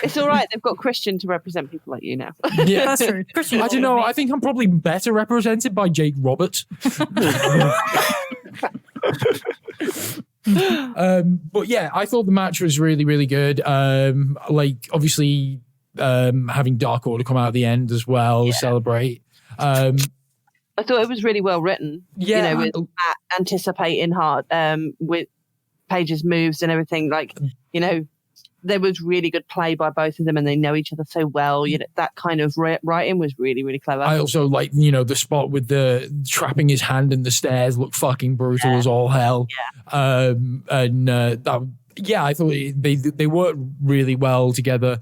It's all right. They've got Christian to represent people like you now. Yeah. That's true. Christian, I don't know. I think I'm probably better represented by Jake Roberts. But yeah, I thought the match was really, really good. Like, obviously, having Dark Order come out at the end as well, celebrate. I thought it was really well written. Yeah. With Matt anticipating hard, with Paige's moves and everything. Like, there was really good play by both of them, and they know each other so well. That kind of writing was really, really clever. I also like, the spot with the trapping his hand in the stairs looked fucking brutal as all hell. Yeah. I thought they worked really well together.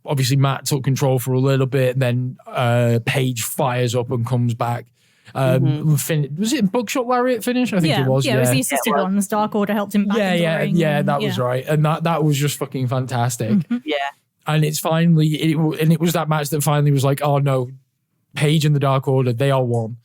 Obviously, Matt took control for a little bit, then Paige fires up and comes back. Was it Buckshot Lariat finish? I think it was. Yeah, it was the assisted ones. Dark Order helped him back. That was right. And that was just fucking fantastic. Yeah. And it's finally, it was that match that finally was like, oh no, Paige and the Dark Order, they are one.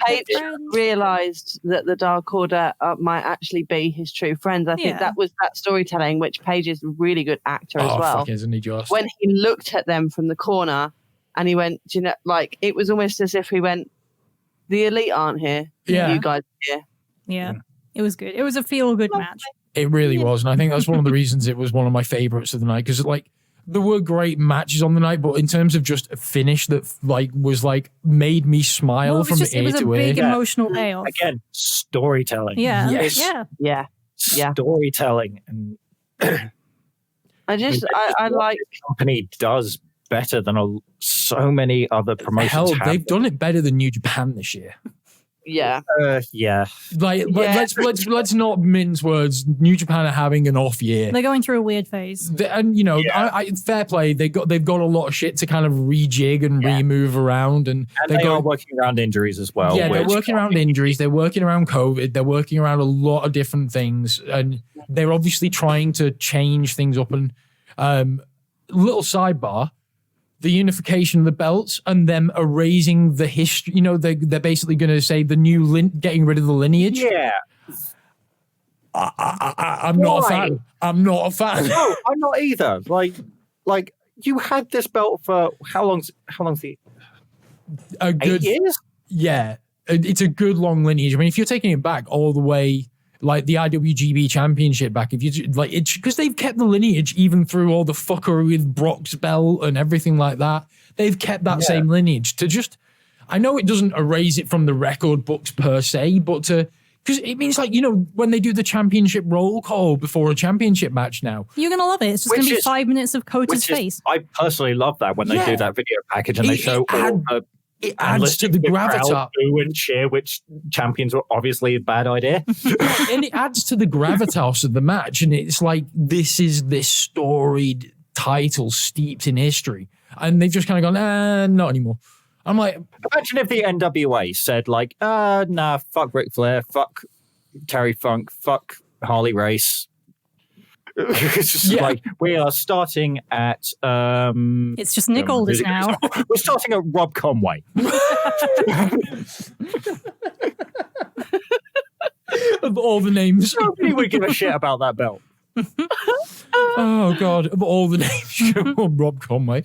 Paige realised that the Dark Order might actually be his true friends. I think that was that storytelling, which Paige is a really good actor as well. Fuck, isn't he just? When he looked at them from the corner and he went, like, it was almost as if he went, the Elite aren't here. Yeah. You guys are here. Yeah. It was good. It was a feel-good match. It really was. And I think that's one of the reasons it was one of my favourites of the night. Because, like, there were great matches on the night, but in terms of just a finish that made me smile from ear to ear. It was a big emotional payoff. Again, storytelling. Yeah. Yes. Yeah. Storytelling. And I like the company does better than so many other promotions. Hell, they've done it better than New Japan this year. Yeah. Let's not mince words. New Japan are having an off year. They're going through a weird phase. Fair play. They've got a lot of shit to kind of rejig and remove around, and they are working around injuries as well. Yeah, they're working around injuries. They're working around COVID. They're working around a lot of different things, and they're obviously trying to change things up. And little sidebar. The unification of the belts and them erasing the history. They're basically going to say the new getting rid of the lineage. Yeah. I'm not a fan. I'm not a fan. No, I'm not either. Like you had this belt for how long's the 8 years? Yeah. It's a good long lineage. I mean, if you're taking it back all the way, like the IWGB Championship back, if you like, it's because they've kept the lineage even through all the fuckery with Brock's belt and everything like that. They've kept that same lineage to just. I know it doesn't erase it from the record books per se, but because it means like when they do the championship roll call before a championship match now, you're gonna love it. It's just gonna be 5 minutes of Cota's face. I personally love that when they do that video package and they show it adds to the gravitas. Boo and cheer which champions were obviously a bad idea. And it adds to the gravitas of the match. And it's like, this is this storied title steeped in history. And they've just kind of gone, not anymore. I'm like... Imagine if the NWA said like, nah, fuck Ric Flair, fuck Terry Funk, fuck Harley Race. It's just like, we are starting at it's just Nick Aldis now. We're starting at Rob Conway. Of all the names, nobody would give a shit about that belt. Oh god, of all the names, Rob Conway.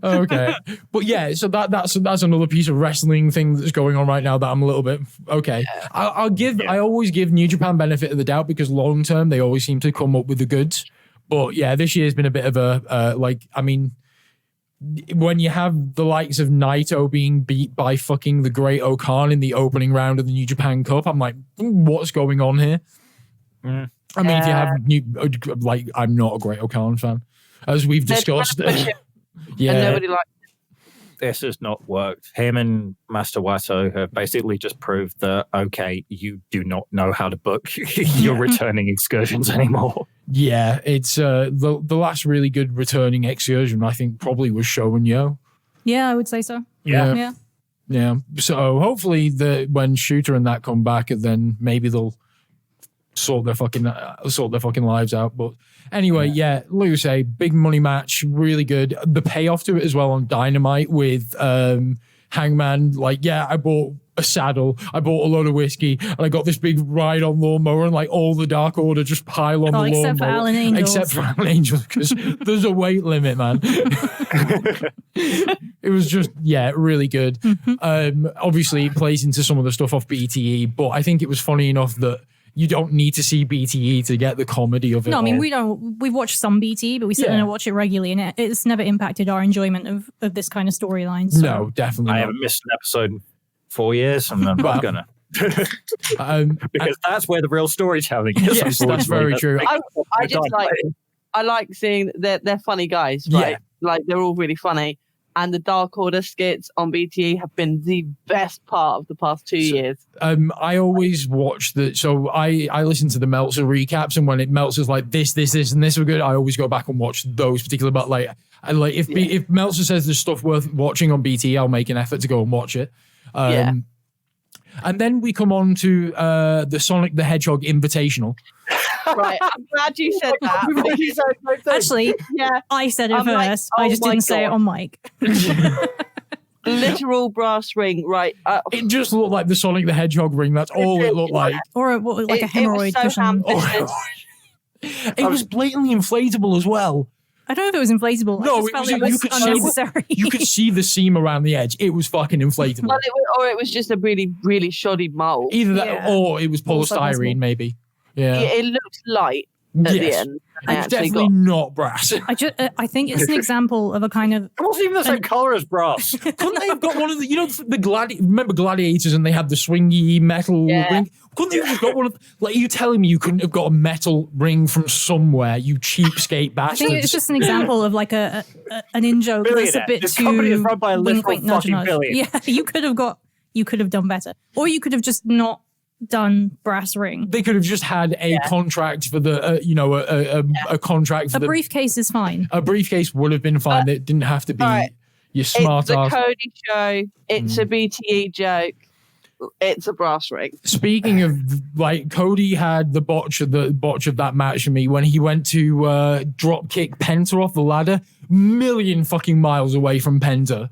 Okay, but yeah, so that's another piece of wrestling thing that's going on right now that I'm a little bit okay. I always give New Japan benefit of the doubt because long term they always seem to come up with the goods. But yeah, this year's been a bit of a when you have the likes of Naito being beat by fucking the Great Okan in the opening round of the New Japan Cup, I'm like, what's going on here? I mean, if you have I'm not a Great Okan fan. as we've discussed. Yeah. And nobody liked this has not worked. Him and Master Wato have basically just proved that, okay, you do not know how to book your returning excursions anymore. Yeah, it's the last really good returning excursion, I think, probably was Show and Yo. Yeah, I would say so. Yeah. So hopefully when Shooter and that come back, then maybe they'll sort their fucking lives out. But anyway, like you say, big money match, really good. The payoff to it as well on Dynamite with Hangman. Like, I bought a saddle, I bought a load of whiskey, and I got this big ride on lawnmower, and like all the Dark Order just pile on the lawnmower. Except for Alan Angels. Except for Alan Angels, because there's a weight limit, man. It was just, really good. Obviously, it plays into some of the stuff off BTE, but I think it was funny enough that you don't need to see BTE to get the comedy of it. No, I mean, we've watched some BTE, but we certainly don't watch it regularly, and it's never impacted our enjoyment of this kind of storyline. So. No, definitely I not. haven't missed an episode in 4 years, and I'm not gonna. Because that's where the real storytelling is. Yes, that's very true. I like seeing they're funny guys, right? Like they're all really funny. And the Dark Order skits on BTE have been the best part of the past 2 years. I always watch I listen to the Meltzer recaps, and when Meltzer's like this, and this were good, I always go back and watch those particular. But if Meltzer says there's stuff worth watching on BTE, I'll make an effort to go and watch it. And then we come on to the Sonic the Hedgehog Invitational. Right, I'm glad you said that. Actually, I said it first. I just didn't say it on mic. Literal brass ring, right? It just looked like the Sonic the Hedgehog ring. That's all it looked like. Or a hemorrhoid cushion. It was blatantly inflatable as well. I don't know if it was inflatable. No, it was unnecessary. You could see the seam around the edge. It was fucking inflatable. Or it was just a really, really shoddy mold. Either that or it was polystyrene, maybe. Yeah. It looked light at the end. It's definitely not brass. I think it's an example of a kind of... It wasn't even the same colour as brass. Couldn't they have got one of the, remember Gladiators, and they had the swingy metal ring? Couldn't they have just got one of, like, are you telling me you couldn't have got a metal ring from somewhere, you cheapskate bastards? I think it's just an example of like an in-joke that's a bit this too... company is run by a literal fucking billionaire. Yeah, you could have done better. Or you could have just not done brass ring. They could have just had a contract for the, a contract for a briefcase is fine. A briefcase would have been fine. It didn't have to be your smart ass. It's the Cody show. It's a BTE joke. It's a brass ring. Speaking of, like, Cody had the botch of that match for me when he went to drop kick Penta off the ladder, million fucking miles away from Penta.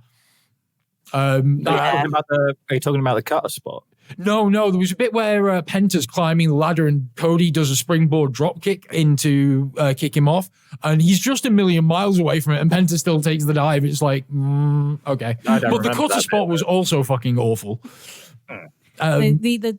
Are you talking about the cutter spot? No, there was a bit where Penta's climbing the ladder and Cody does a springboard drop kick into kick him off, and he's just a million miles away from it, and Penta still takes the dive. It's like, okay. But the cutter spot was also fucking awful. The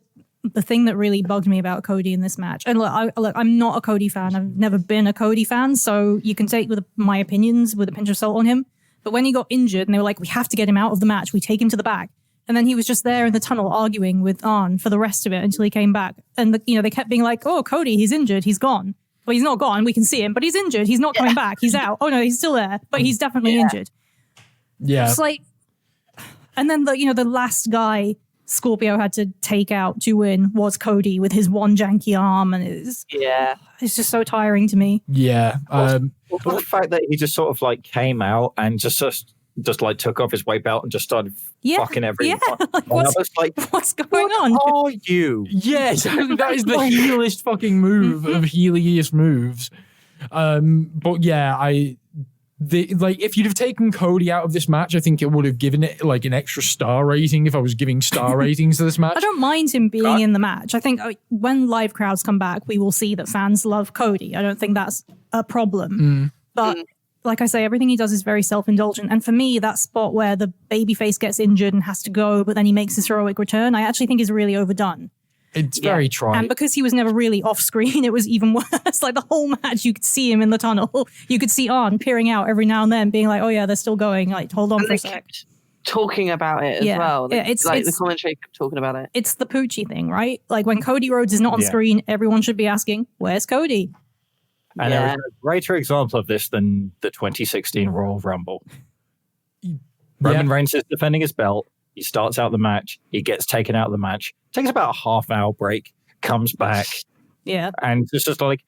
thing that really bugged me about Cody in this match, and look, I'm not a Cody fan. I've never been a Cody fan, so you can take my opinions with a pinch of salt on him. But when he got injured and they were like, we have to get him out of the match, we take him to the back. And then he was just there in the tunnel arguing with Arn for the rest of it until he came back. And they kept being like, oh, Cody, he's injured, he's gone. Well, he's not gone, we can see him, but he's injured, he's not coming back, he's out. Oh no, he's still there, but he's definitely injured. Yeah. It's like, and then the last guy Scorpio had to take out to win was Cody with his one janky arm, and it's just so tiring to me. Yeah. The fact that he just sort of like came out and just like took off his weight belt and just started fucking everyone. What's going on? Who are you? Yes, that is the heeliest fucking move of heeliest moves. But yeah, if you'd have taken Cody out of this match, I think it would have given it like an extra star rating if I was giving star ratings to this match. I don't mind him being in the match. I think when live crowds come back, we will see that fans love Cody. I don't think that's a problem. But like I say, everything he does is very self-indulgent. And for me, that spot where the babyface gets injured and has to go, but then he makes his heroic return, I actually think is really overdone. It's very trite. And because he was never really off screen, it was even worse. Like the whole match, you could see him in the tunnel. You could see Arn peering out every now and then, being like, oh yeah, they're still going. Like, hold on for a sec. Talking about it as well. It's the commentary talking about it. It's the Poochie thing, right? Like when Cody Rhodes is not on screen, everyone should be asking, where's Cody? And there is no greater example of this than the 2016 Royal Rumble. Roman Reigns is defending his belt. He starts out the match. He gets taken out of the match. Takes about a half-hour break. Comes back. Yeah. And it's just like,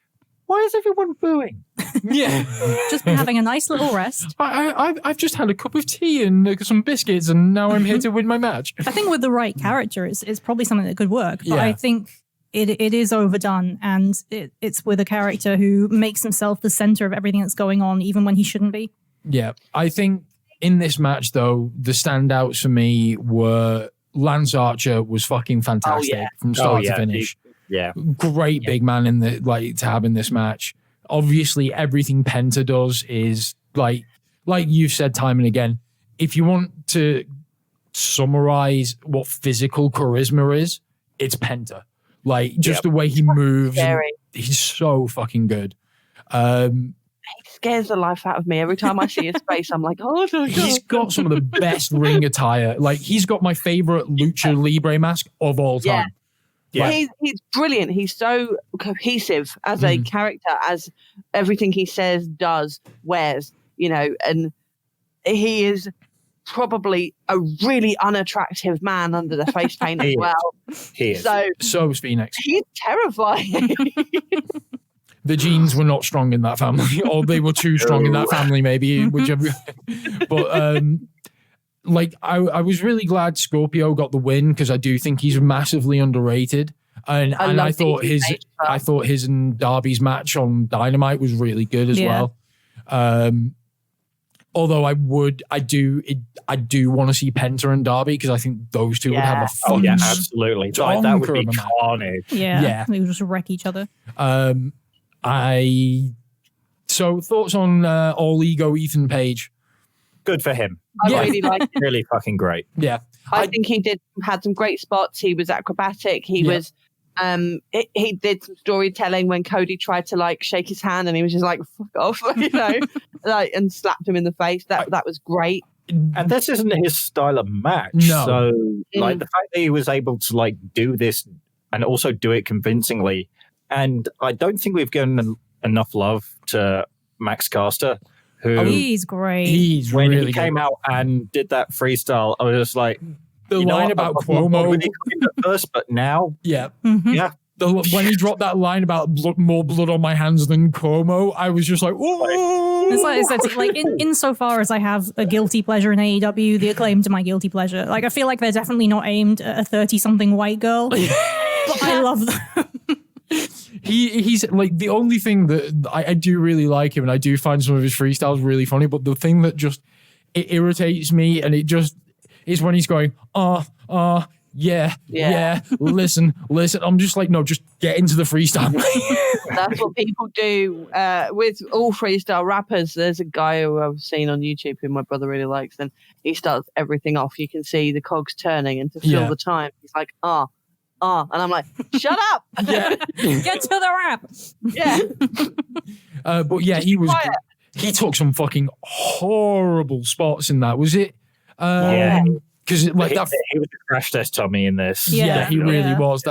why is everyone booing? Yeah. Just been having a nice little rest. I've just had a cup of tea and some biscuits, and now I'm here to win my match. I think with the right character, it's probably something that could work. But I think it is overdone, and it's with a character who makes himself the center of everything that's going on, even when he shouldn't be. Yeah. I think in this match, though, the standouts for me were Lance Archer was fucking fantastic from start to finish. Great big man in the to have in this match. Obviously, everything Penta does is like you've said time and again. If you want to summarize what physical charisma is, it's Penta. Like just the way he moves, he's so fucking good. He scares the life out of me every time I see his face. I'm like, oh no, he's got some of the best ring attire. Like he's got my favorite lucha libre mask of all time. Yeah. He's brilliant. He's so cohesive as a character, as everything he says, does, wears, and he is probably a really unattractive man under the face paint as well. He is. So is Phoenix. He's terrifying. The genes were not strong in that family, or they were too strong in that family, maybe, whichever. But I was really glad Scorpio got the win because I do think he's massively underrated, and I thought his and Darby's match on Dynamite was really good as well. Although I do want to see Penta and Darby because I think those two would have a fun. Absolutely. That would be carnage. Yeah, they would just wreck each other. So thoughts on All Ego Ethan Page? Good for him. I really like it. Really fucking great. Yeah. I think he had some great spots. He was acrobatic. He was he did some storytelling when Cody tried to shake his hand and he was just like, fuck off, and slapped him in the face. That was great. And this isn't his style of match. No. So the fact that he was able to do this and also do it convincingly. And I don't think we've given enough love to Max Caster. He's great. When really he came out and did that freestyle, I was just like, the line about Cuomo at first, but now, when he dropped that line about more blood on my hands than Cuomo, I was just like, oh. It's like insofar as I have a guilty pleasure in AEW, the Acclaim to my guilty pleasure. Like I feel like they're definitely not aimed at a 30-something white girl, but I love them. He's like the only thing that I do really like him, and I do find some of his freestyles really funny, but the thing that just it irritates me, and it just is when he's going yeah, listen, I'm just like, no, just get into the freestyle. That's what people do with all freestyle rappers. There's a guy who I've seen on YouTube who my brother really likes, and he starts everything off. You can see the cogs turning, and to fill the time, he's like, and I'm like, shut up. Get to the rap. Yeah. But yeah, he took some fucking horrible spots in that. Was it? Because he was a crash test Tommy in this. Yeah, he really was.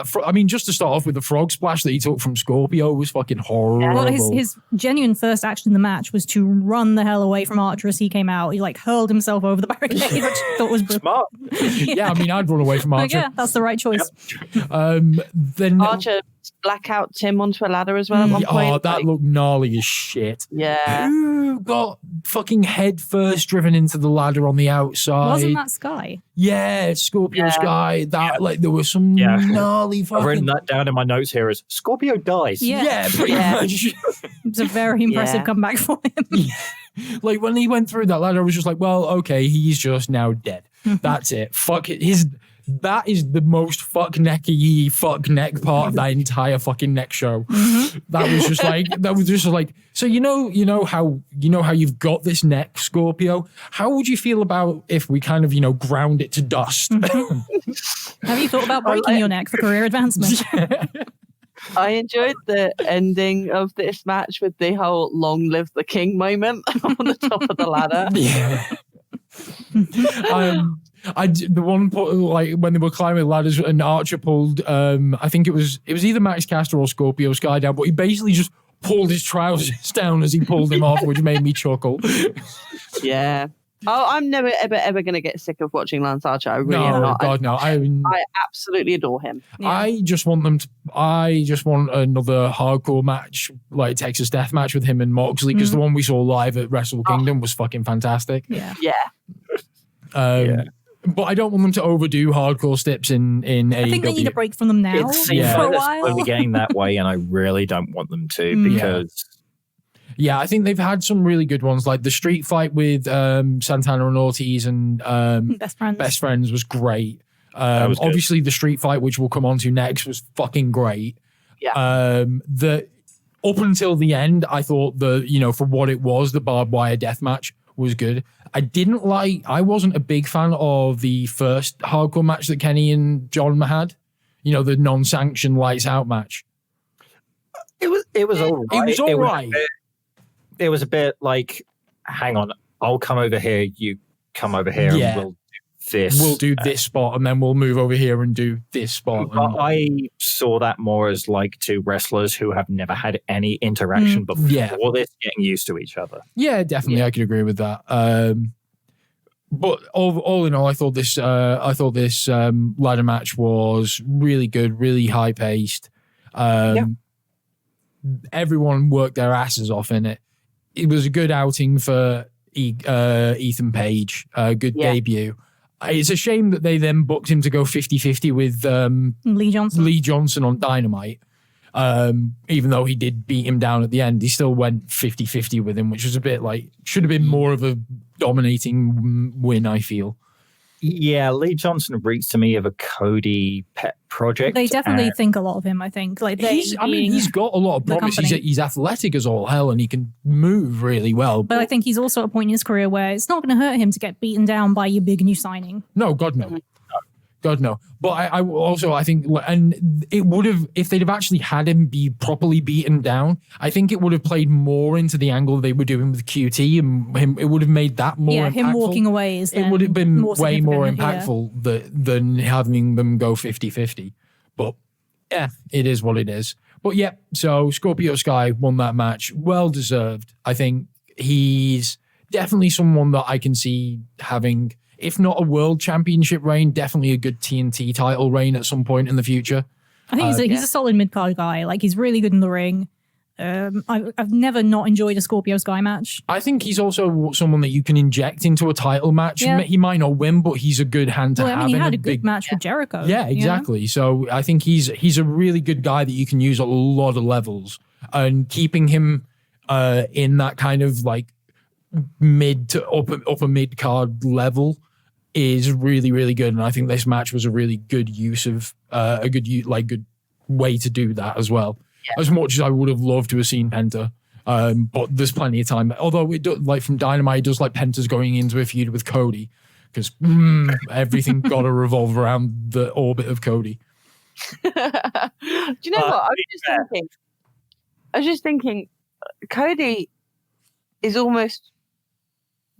Just to start off with, the frog splash that he took from Scorpio was fucking horrible. Well, his genuine first action in the match was to run the hell away from Archer as he came out. He hurled himself over the barricade, which I thought was smart. I'd run away from Archer. That's the right choice. Then Archer blackout Tim onto a ladder as well at one point. Oh, that looked gnarly as shit. Yeah. Who got fucking head first driven into the ladder on the outside? Wasn't that Sky? Yeah, Scorpio Sky. There was some gnarly fucking... I've written that down in my notes here as Scorpio dies. Yeah, pretty much. It was a very impressive comeback for him. Like when he went through that ladder, I was just like, well, okay, he's just now dead. That's it. Fuck it. That is the most fuck neck part of that entire fucking neck show. That was just like, so you know how you've got this neck, Scorpio. How would you feel about if we kind of ground it to dust? Have you thought about breaking your neck for career advancement? I enjoyed the ending of this match with the whole "Long live the king" moment on the top of the ladder. Yeah. The one when they were climbing ladders and Archer pulled I think it was either Max Caster or Scorpio Sky down, but he basically just pulled his trousers down as he pulled him off, which made me chuckle. Yeah. Oh, I'm never, ever going to get sick of watching Lance Archer. I really am not. God, no. I absolutely adore him. Yeah. I just want another hardcore match, like Texas Death Match with him and Moxley, because the one we saw live at Wrestle Kingdom was fucking fantastic. Yeah. But I don't want them to overdo hardcore steps in AEW. I think they need a break from them now for a while. Slowly getting that way, and I really don't want them to because... Yeah, I think they've had some really good ones, like the street fight with Santana and Ortiz and Best Friends was great. Was obviously, the street fight, which we'll come on to next, was fucking great. Yeah. Up until the end, I thought for what it was, the barbed wire death match was good. I wasn't a big fan of the first hardcore match that Kenny and John had. The non-sanctioned lights out match. It was all right. It was all right. It was a bit like, hang on, I'll come over here, you come over here, and we'll do this. We'll do this spot, and then we'll move over here and do this spot. I saw that more as like two wrestlers who have never had any interaction before this, getting used to each other. Yeah, definitely, I could agree with that. But all in all, I thought this ladder match was really good, really high paced. Everyone worked their asses off in it. It was a good outing for Ethan Page, a good debut. It's a shame that they then booked him to go 50-50 with Lee Johnson on Dynamite. Even though he did beat him down at the end, he still went 50-50 with him, which was a bit like, should have been more of a dominating win, I feel. Yeah, Lee Johnson reeks to me of a Cody pet project. They definitely think a lot of him, I think. He's got a lot of promise. He's athletic as all hell and he can move really well. But I think he's also at a point in his career where it's not going to hurt him to get beaten down by your big new signing. No, God, no. God, no. But I think, and it would have, if they'd have actually had him be properly beaten down, I think it would have played more into the angle they were doing with QT, and him. It would have made that more impactful. Him walking away it would have been way more impactful than having them go 50-50. But yeah, it is what it is. But yeah, so Scorpio Sky won that match. Well deserved. I think he's definitely someone that I can see having, if not a world championship reign, definitely a good TNT title reign at some point in the future. I think he's a solid mid-card guy. Like, he's really good in the ring. I've never not enjoyed a Scorpio Sky match. I think he's also someone that you can inject into a title match. Yeah. He might not win, but he's a good hand to have. He had a good match with Jericho. Yeah, exactly. So I think he's a really good guy that you can use at a lot of levels. And keeping him in that kind of like mid to upper mid-card level is really, really good. And I think this match was a really good use of a good way to do that as well. Yeah. As much as I would have loved to have seen Penta, but there's plenty of time. Although it does, like from Dynamite, it does like Penta's going into a feud with Cody, because everything got to revolve around the orbit of Cody. Do you know what? I was just thinking, Cody is almost,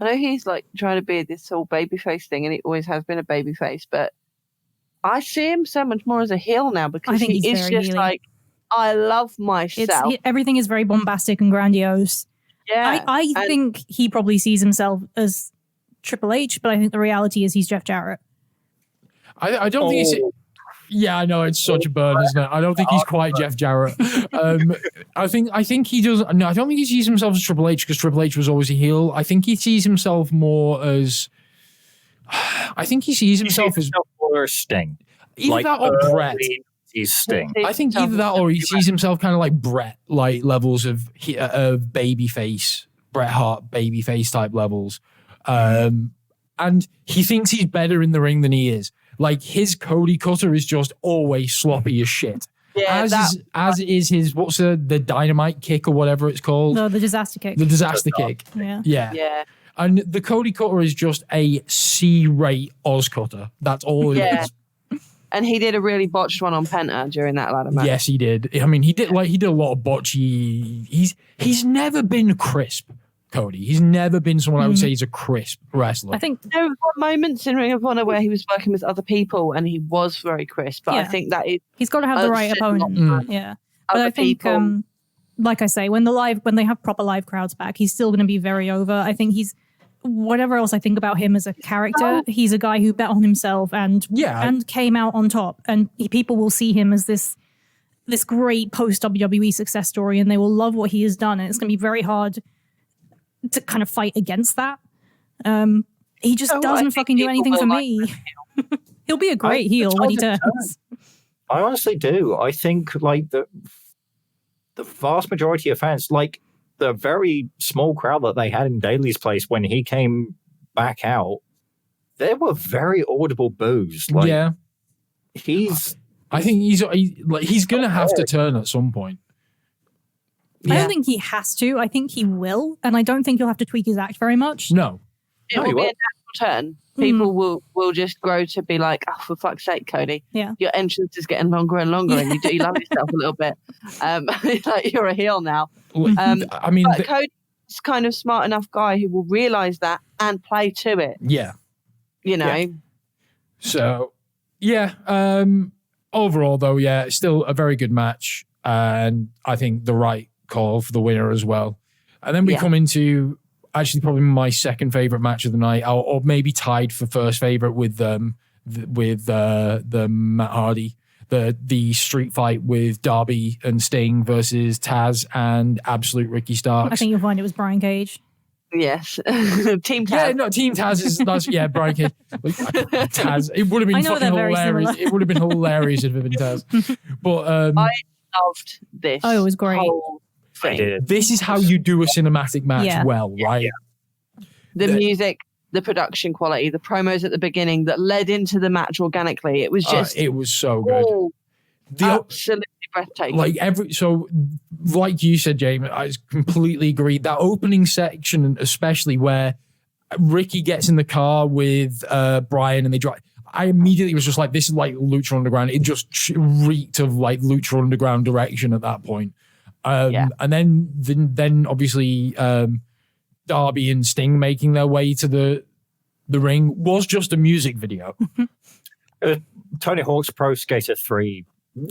I know he's like trying to be this whole babyface thing, and he always has been a babyface, but I see him so much more as a heel now, because he is just like, I love myself. Everything is very bombastic and grandiose. Yeah. I think he probably sees himself as Triple H, but I think the reality is he's Jeff Jarrett. I don't think he's... Yeah, I know, it's such a burn, isn't it? I don't think he's quite Jeff Jarrett. I think he does... No, I don't think he sees himself as Triple H, because Triple H was always a heel. I think he sees himself more as... I think he sees himself as... More Sting. Either that or Brett. He's Sting. I think either that or he sees himself kind of like Brett, like levels of babyface, Bret Hart babyface type levels. And he thinks he's better in the ring than he is. Like, his Cody Cutter is just always sloppy as shit. Yeah, as is his, what's the Dynamite kick or whatever it's called? No, the disaster kick. The disaster kick. Yeah. And the Cody Cutter is just a C-rate Oz Cutter. That's all it is. And he did a really botched one on Penta during that ladder match. Yes, he did. I mean, he did a lot of botchy. He's never been crisp, Cody. He's never been someone I would say he's a crisp wrestler. I think there were moments in Ring of Honor where he was working with other people and he was very crisp. But I think that is, he's got to have the right opponent. Yeah, but I think like I say, when they have proper live crowds back, he's still going to be very over. I think he's, whatever else I think about him as a character, he's a guy who bet on himself and came out on top. And people will see him as this great post WWE success story, and they will love what he has done. And it's going to be very hard to kind of fight against that. He just doesn't fucking do anything for me. He'll be a great heel when he turns. I honestly do. I think like the vast majority of fans, like the very small crowd that they had in Daly's place when he came back out, there were very audible boos. Like, I think he's going to have to turn at some point. I don't think he has to. I think he will, and I don't think he'll have to tweak his act very much. No. It will be a natural turn. People will just grow to be like, oh, for fuck's sake, Cody. Yeah. Your entrance is getting longer and longer, and you love yourself a little bit. Like you're a heel now. I mean, but Cody's kind of smart enough guy who will realise that and play to it. Yeah. You know? Yeah. So, yeah. Overall, though, yeah, it's still a very good match. And I think the right call for the winner as well. And then we come into actually probably my second favorite match of the night, or maybe tied for first favorite with the Matt Hardy, the street fight with Darby and Sting versus Taz and Absolute Ricky Starks. I think you'll find it was Brian Cage. Yes. Team Taz. Yeah, no, Team Taz is Brian Cage. Taz. It would have been fucking hilarious. It would have been hilarious if it had been Taz. But I loved this. Oh, it was great. This is how you do a cinematic match well, right? Yeah. The music, the production quality, the promos at the beginning that led into the match organically. It was just it was so good. Absolutely breathtaking. Like you said, James, I completely agree. That opening section, especially where Ricky gets in the car with Brian and they drive. I immediately was just like, this is like Lucha Underground. It just reeked of like Lucha Underground direction at that point. And then obviously Darby and Sting making their way to the ring was just a music video. Tony Hawk's Pro Skater 3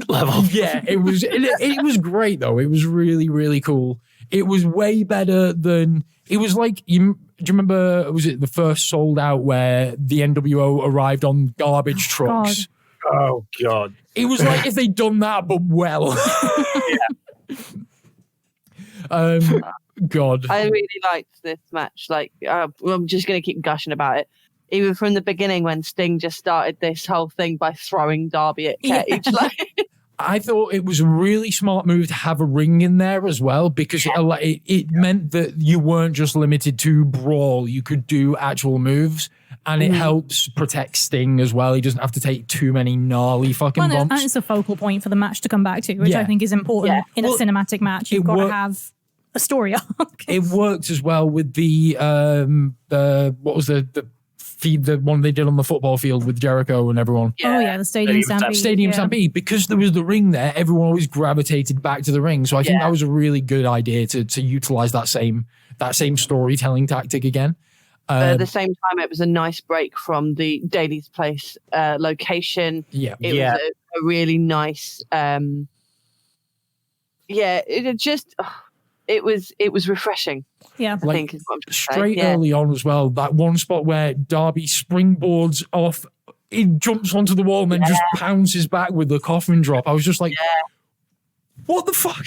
level. Yeah, it was great though. It was really, really cool. It was way better than it was like do you remember, was it the first Sold Out where the NWO arrived on garbage trucks? God. Oh God. It was like if they'd done that but well. God. I really liked this match. Like, I'm just going to keep gushing about it. Even from the beginning when Sting just started this whole thing by throwing Darby at Cage. Yeah. I thought it was a really smart move to have a ring in there as well, because it meant that you weren't just limited to brawl. You could do actual moves. And it helps protect Sting as well. He doesn't have to take too many gnarly fucking bumps. And it's a focal point for the match to come back to, which I think is important in a cinematic match. You've got to have a story arc. It worked as well with the what was the feed, the one they did on the football field with Jericho and everyone. Yeah. Oh yeah, the Stadium Stampede. Stadium Stampede. Because there was the ring there, everyone always gravitated back to the ring. So I think that was a really good idea to utilize that same storytelling tactic again. At the same time, it was a nice break from the Daly's Place location. Yeah. It was a really nice. It was refreshing. Yeah, I think is what I'm straight early on as well. That one spot where Darby springboards off, he jumps onto the wall and then just pounces back with the coffin drop. I was just like, what the fuck?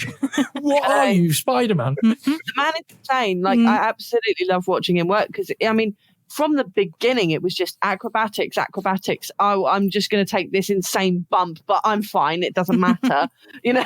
What are you, Spider-Man? The man is insane. Like, I absolutely love watching him work because, I mean, from the beginning, it was just acrobatics. Oh, I'm just going to take this insane bump, but I'm fine. It doesn't matter. You know?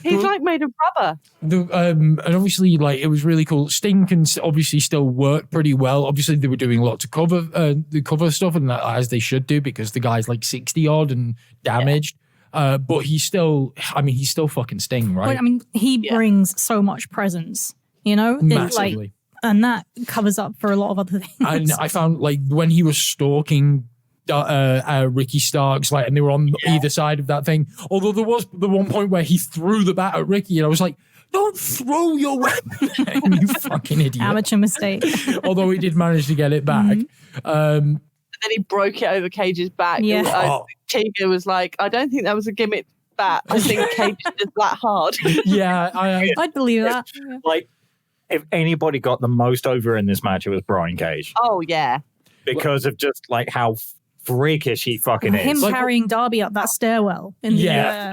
He's like made of rubber. And obviously, like, it was really cool. Sting can obviously still work pretty well. Obviously, they were doing a lot to cover the cover stuff, and that, as they should do, because the guy's like 60 odd and damaged. But he's still fucking Sting, right? Well, I mean, he brings so much presence, you know? Massively. And that covers up for a lot of other things. And I found, like, when he was stalking Ricky Starks, like, and they were on either side of that thing. Although there was the one point where he threw the bat at Ricky, and I was like, "Don't throw your weapon, you fucking idiot!" Amateur mistake. Although he did manage to get it back. And then he broke it over Cage's back. Yeah. Tiger was like, "I don't think that was a gimmick bat. I think Cage did that hard. Yeah, I'd believe that. Like, if anybody got the most over in this match, it was Brian Cage. Oh, yeah. Because of just like how freakish he fucking is. Him carrying Darby up that stairwell. In Yeah.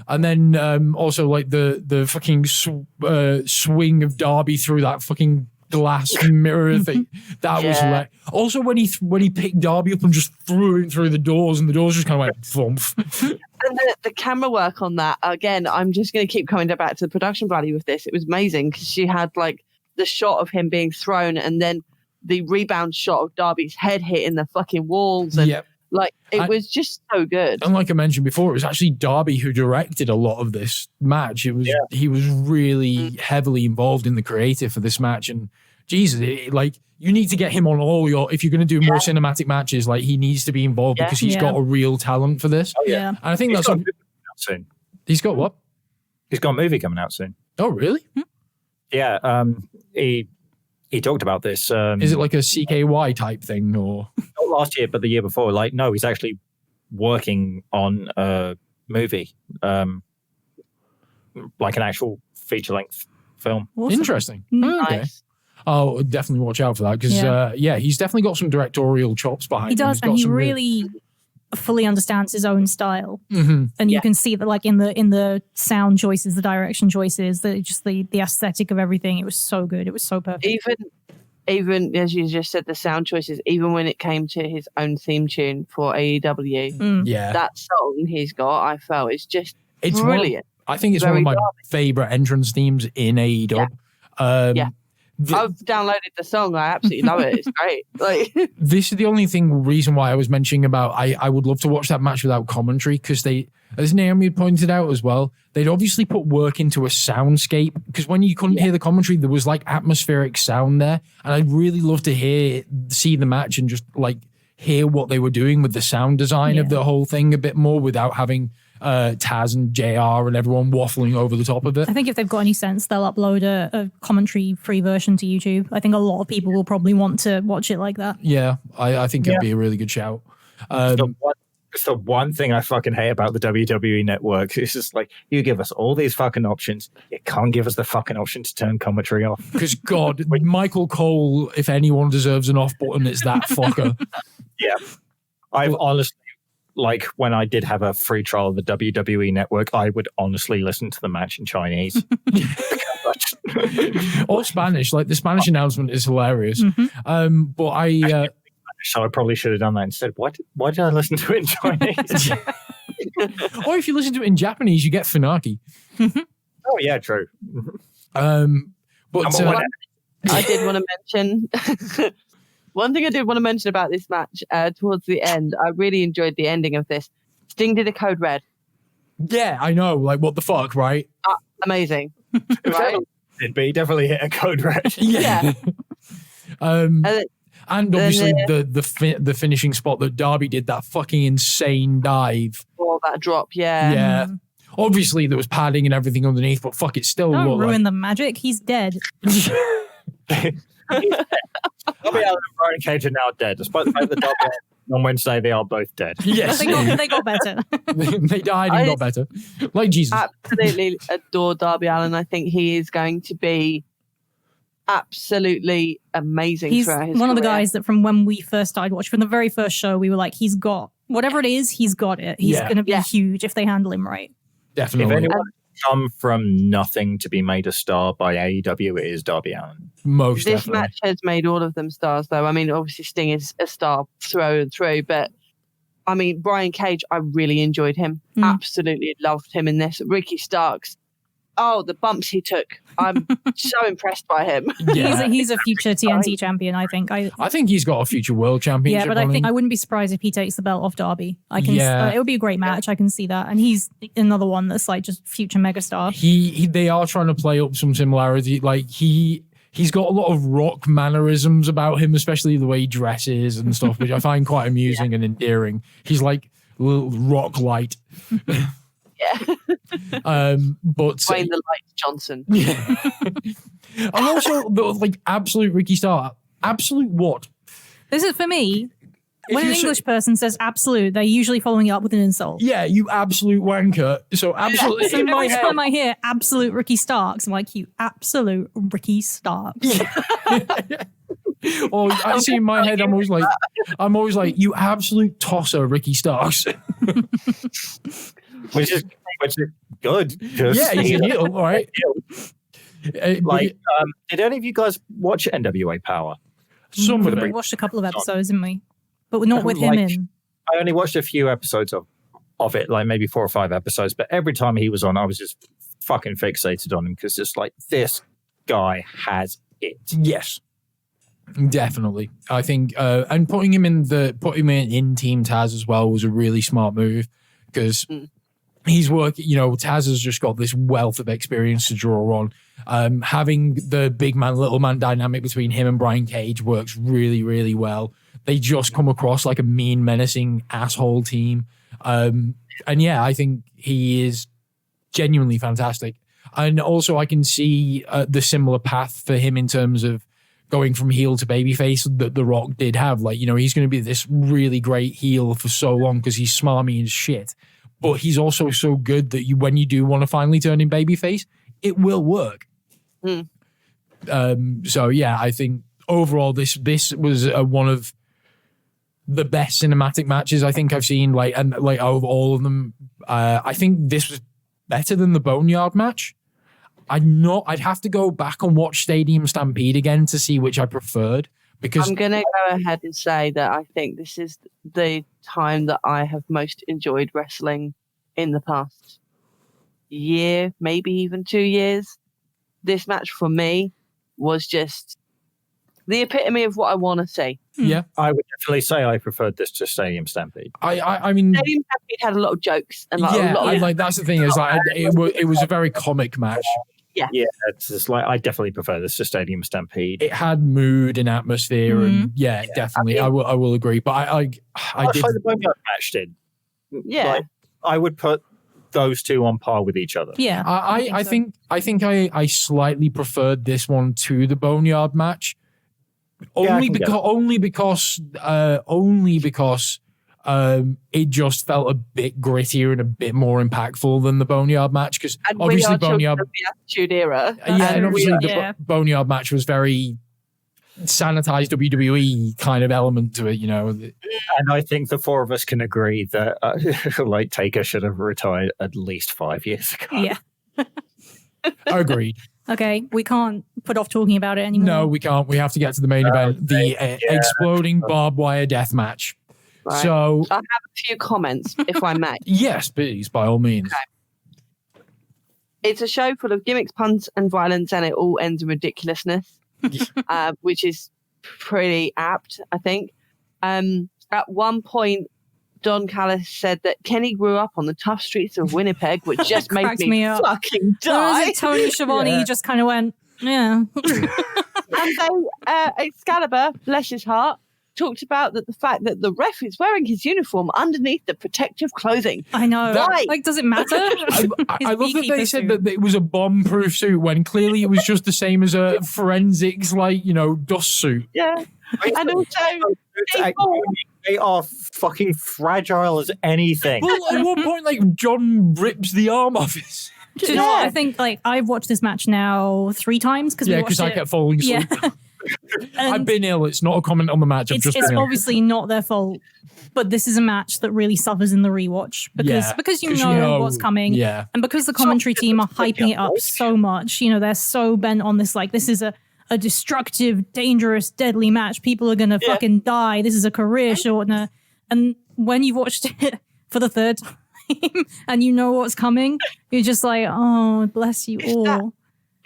And then also like the fucking swing of Darby through that fucking glass mirror thing. That was like also when he picked Darby up and just threw him through the doors, and the doors just kind of went thump. And the camera work on that, again, I'm just going to keep coming back to the production value with this. It was amazing because she had like the shot of him being thrown and then the rebound shot of Darby's head hitting the fucking walls. And like, it was just so good. And like I mentioned before, it was actually Darby who directed a lot of this match. He was really heavily involved in the creative for this match. And Jesus, like, you need to get him on if you're going to do more cinematic matches, like, he needs to be involved because he's got a real talent for this. Oh, yeah. And I think that's soon. He's got what? He's got a movie coming out soon. Oh, really? Yeah. He talked about this. Is it like a CKY type thing, or not last year, but the year before? Like, no, he's actually working on a movie, like an actual feature-length film. Awesome. Interesting. Nice. Okay. I'll definitely watch out for that because, he's definitely got some directorial chops behind him. He does, and he really fully understands his own style. And you can see that, like, in the sound choices, the direction choices, the aesthetic of everything. It was so good. It was so perfect. Even as you just said, the sound choices, even when it came to his own theme tune for AEW, that song he's got, I felt it's brilliant. I think it's one of my favorite entrance themes in AEW. I've downloaded the song. I absolutely love it. It's great. Like, this is the only reason why I was mentioning about I would love to watch that match without commentary, because they, as Naomi pointed out as well, they'd obviously put work into a soundscape, because when you couldn't hear the commentary, there was like atmospheric sound there, and I'd really love to see the match and just like hear what they were doing with the sound design of the whole thing a bit more without having Taz and JR and everyone waffling over the top of it. I think if they've got any sense, they'll upload a commentary-free version to YouTube. I think a lot of people will probably want to watch it like that. Yeah, I think it'd be a really good shout. It's the one thing I fucking hate about the WWE network. It's just like, you give us all these fucking options. You can't give us the fucking option to turn commentary off. Because, God, Michael Cole, if anyone deserves an off button, it's that fucker. Yeah. I've honestly, like, when I did have a free trial of the WWE network, I would honestly listen to the match in Chinese. Or Spanish. Like, the Spanish announcement is hilarious. But so I probably should have done that instead. Why did I listen to it in Chinese? Or if you listen to it in Japanese, you get Funaki. Oh, yeah, true. I did want to mention... One thing I did want to mention about this match towards the end, I really enjoyed the ending of this. Sting did a code red. Yeah, I know. Like, what the fuck, right? Amazing. Right? But he definitely hit a code red. Yeah. And obviously the finishing spot that Darby did, that fucking insane dive. Oh, that drop, yeah. Yeah. Obviously there was padding and everything underneath, but fuck, it still Don't ruin the magic. He's dead. Darby Allin and Brian Cage are now dead, despite the fact that Darby on Wednesday they are both dead. Yes. They got better. They died and got better. Like Jesus. Absolutely adore Darby Allin. I think he is going to be absolutely amazing. He's throughout his one of the career. guys that from when we first started watching, from the very first show, we were like, he's got whatever it is, he's got it. He's going to be huge if they handle him right. Definitely. If anyone come from nothing to be made a star by AEW, it is Darby Allin. Most This definitely. match has made all of them stars, though. I mean, obviously Sting is a star through and through, but I mean, Brian Cage, I really enjoyed him. Absolutely loved him in this. Ricky Starks, the bumps he took. I'm so impressed by him. Yeah. He's a future TNT champion, I think. I think he's got a future world championship. Yeah, but I think I wouldn't be surprised if he takes the belt off Darby. It would be a great match. I can see that, and he's another one that's like just future megastar. They are trying to play up some similarity. Like he's got a lot of rock mannerisms about him, especially the way he dresses and stuff, which I find quite amusing and endearing. He's like a little rock light. Yeah. But Dwayne the Light Johnson. Yeah. And also like absolute Ricky Starr. Absolute what? This is for me. When an English person says absolute, they're usually following it up with an insult. Yeah, you absolute wanker. So absolutely. So every time I hear absolute Ricky Starks, I'm like, you absolute Ricky Starks. Or I see in my head, I'm always like, you absolute tosser, Ricky Starks. which is good. Yeah, he's a heel, all right. Did any of you guys watch NWA Power? Some of We them. watched a couple of episodes, didn't we? But we're not with him in. I only watched a few episodes of it, like maybe 4 or 5 episodes. But every time he was on, I was just fucking fixated on him because it's like, this guy has it. Yes, definitely. I think, and putting him in Team Taz as well was a really smart move because he's working. Taz has just got this wealth of experience to draw on. Having the big man, little man dynamic between him and Brian Cage works really, really well. They just come across like a mean, menacing asshole team. And yeah, I think he is genuinely fantastic. And also I can see the similar path for him in terms of going from heel to babyface that The Rock did have. Like, he's going to be this really great heel for so long because he's smarmy as shit. But he's also so good that when you do want to finally turn him babyface, it will work. So yeah, I think overall this was one of the best cinematic matches I think I've seen. Out of all of them, I think this was better than the Boneyard match. I'd have to go back and watch Stadium Stampede again to see which I preferred. Because I'm gonna go ahead and say that I think this is the time that I have most enjoyed wrestling in the past year, maybe even 2 years. This match for me was just the epitome of what I want to see. Yeah, I would definitely say I preferred this to Stadium Stampede. I mean, Stadium Stampede had a lot of jokes and that's the thing is it was a very comic match. Yeah, it's just like I definitely prefer this to Stadium Stampede. It had mood and atmosphere, and definitely, I will agree. But I did like the Boneyard match did. Yeah, I would put those two on par with each other. Yeah, I think I slightly preferred this one to the Boneyard match, only because it just felt a bit grittier and a bit more impactful than the Boneyard match. Because obviously Boneyard, the Attitude Era, and obviously the Boneyard match was very sanitized WWE kind of element to it, And I think the four of us can agree that Taker should have retired at least 5 years ago. Yeah. Agreed. Okay, we can't put off talking about it anymore. No, we can't. We have to get to the main event, the exploding barbed wire death match. Right. So I have a few comments, if I may. Yes, please, by all means. Okay. It's a show full of gimmicks, puns, and violence, and it all ends in ridiculousness, which is pretty apt, I think. At one point, Don Callis said that Kenny grew up on the tough streets of Winnipeg, which just made me fucking die. Tony Schiavone just kind of went, yeah. And then Excalibur, bless his heart, talked about the fact that the ref is wearing his uniform underneath the protective clothing. I know. Does it matter? I love that they said that it was a bomb-proof suit when clearly it was just the same as a forensics, dust suit. Yeah. And also, they are fucking fragile as anything. Well, at one point, John rips the arm off his... Do you know what? I think I've watched this match now 3 times because I kept falling asleep. Yeah. I've been ill. It's not a comment on the match. It's obviously not their fault, but this is a match that really suffers in the rewatch because you know what's coming, and because the commentary team are hyping it up so much. They're so bent on this. This is a destructive, dangerous, deadly match. People are gonna fucking die. This is a career shortener. And when you've watched it for the 3rd time and you know what's coming, you're just like, oh, bless you all.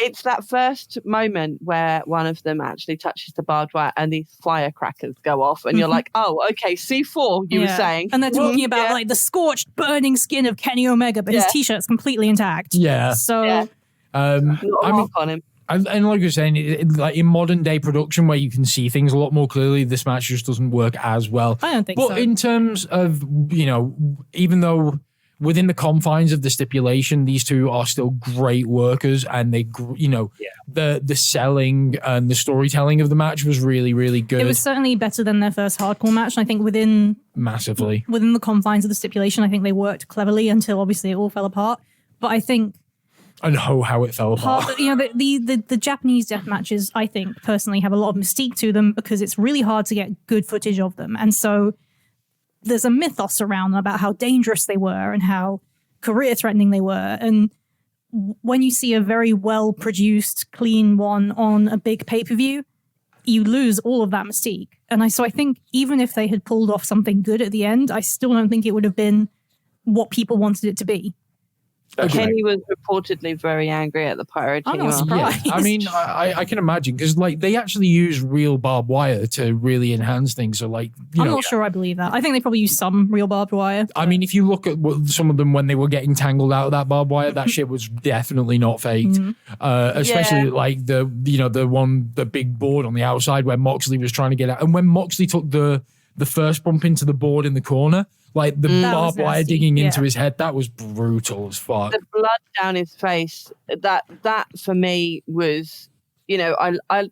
It's that first moment where one of them actually touches the barbed wire and these firecrackers go off and you're like, oh, okay, C4, you were saying. And they're talking about the scorched, burning skin of Kenny Omega, but his T-shirt's completely intact. Yeah. So, not a mark on him. And like you're saying, in modern day production where you can see things a lot more clearly, this match just doesn't work as well. I don't think so. But in terms of, even though within the confines of the stipulation, these two are still great workers, and they, the selling and the storytelling of the match was really, really good. It was certainly better than their first hardcore match. And I think within the confines of the stipulation, I think they worked cleverly until obviously it all fell apart. But I think. I know how it fell apart. The Japanese death matches, I think, personally have a lot of mystique to them because it's really hard to get good footage of them. And so there's a mythos around them about how dangerous they were and how career-threatening they were. And when you see a very well-produced, clean one on a big pay-per-view, you lose all of that mystique. And I think even if they had pulled off something good at the end, I still don't think it would have been what people wanted it to be. Kenny was reportedly very angry at the pyro team. I'm not surprised. Yeah. I mean, I can imagine because they actually use real barbed wire to really enhance things. So I'm not sure I believe that. I think they probably use some real barbed wire. I mean, if you look at some of them when they were getting tangled out of that barbed wire, that shit was definitely not faked. Especially the big board on the outside where Moxley was trying to get out, and when Moxley took the first bump into the board in the corner. Like the barbed wire digging into his head, that was brutal as fuck. The blood down his face, that for me was, I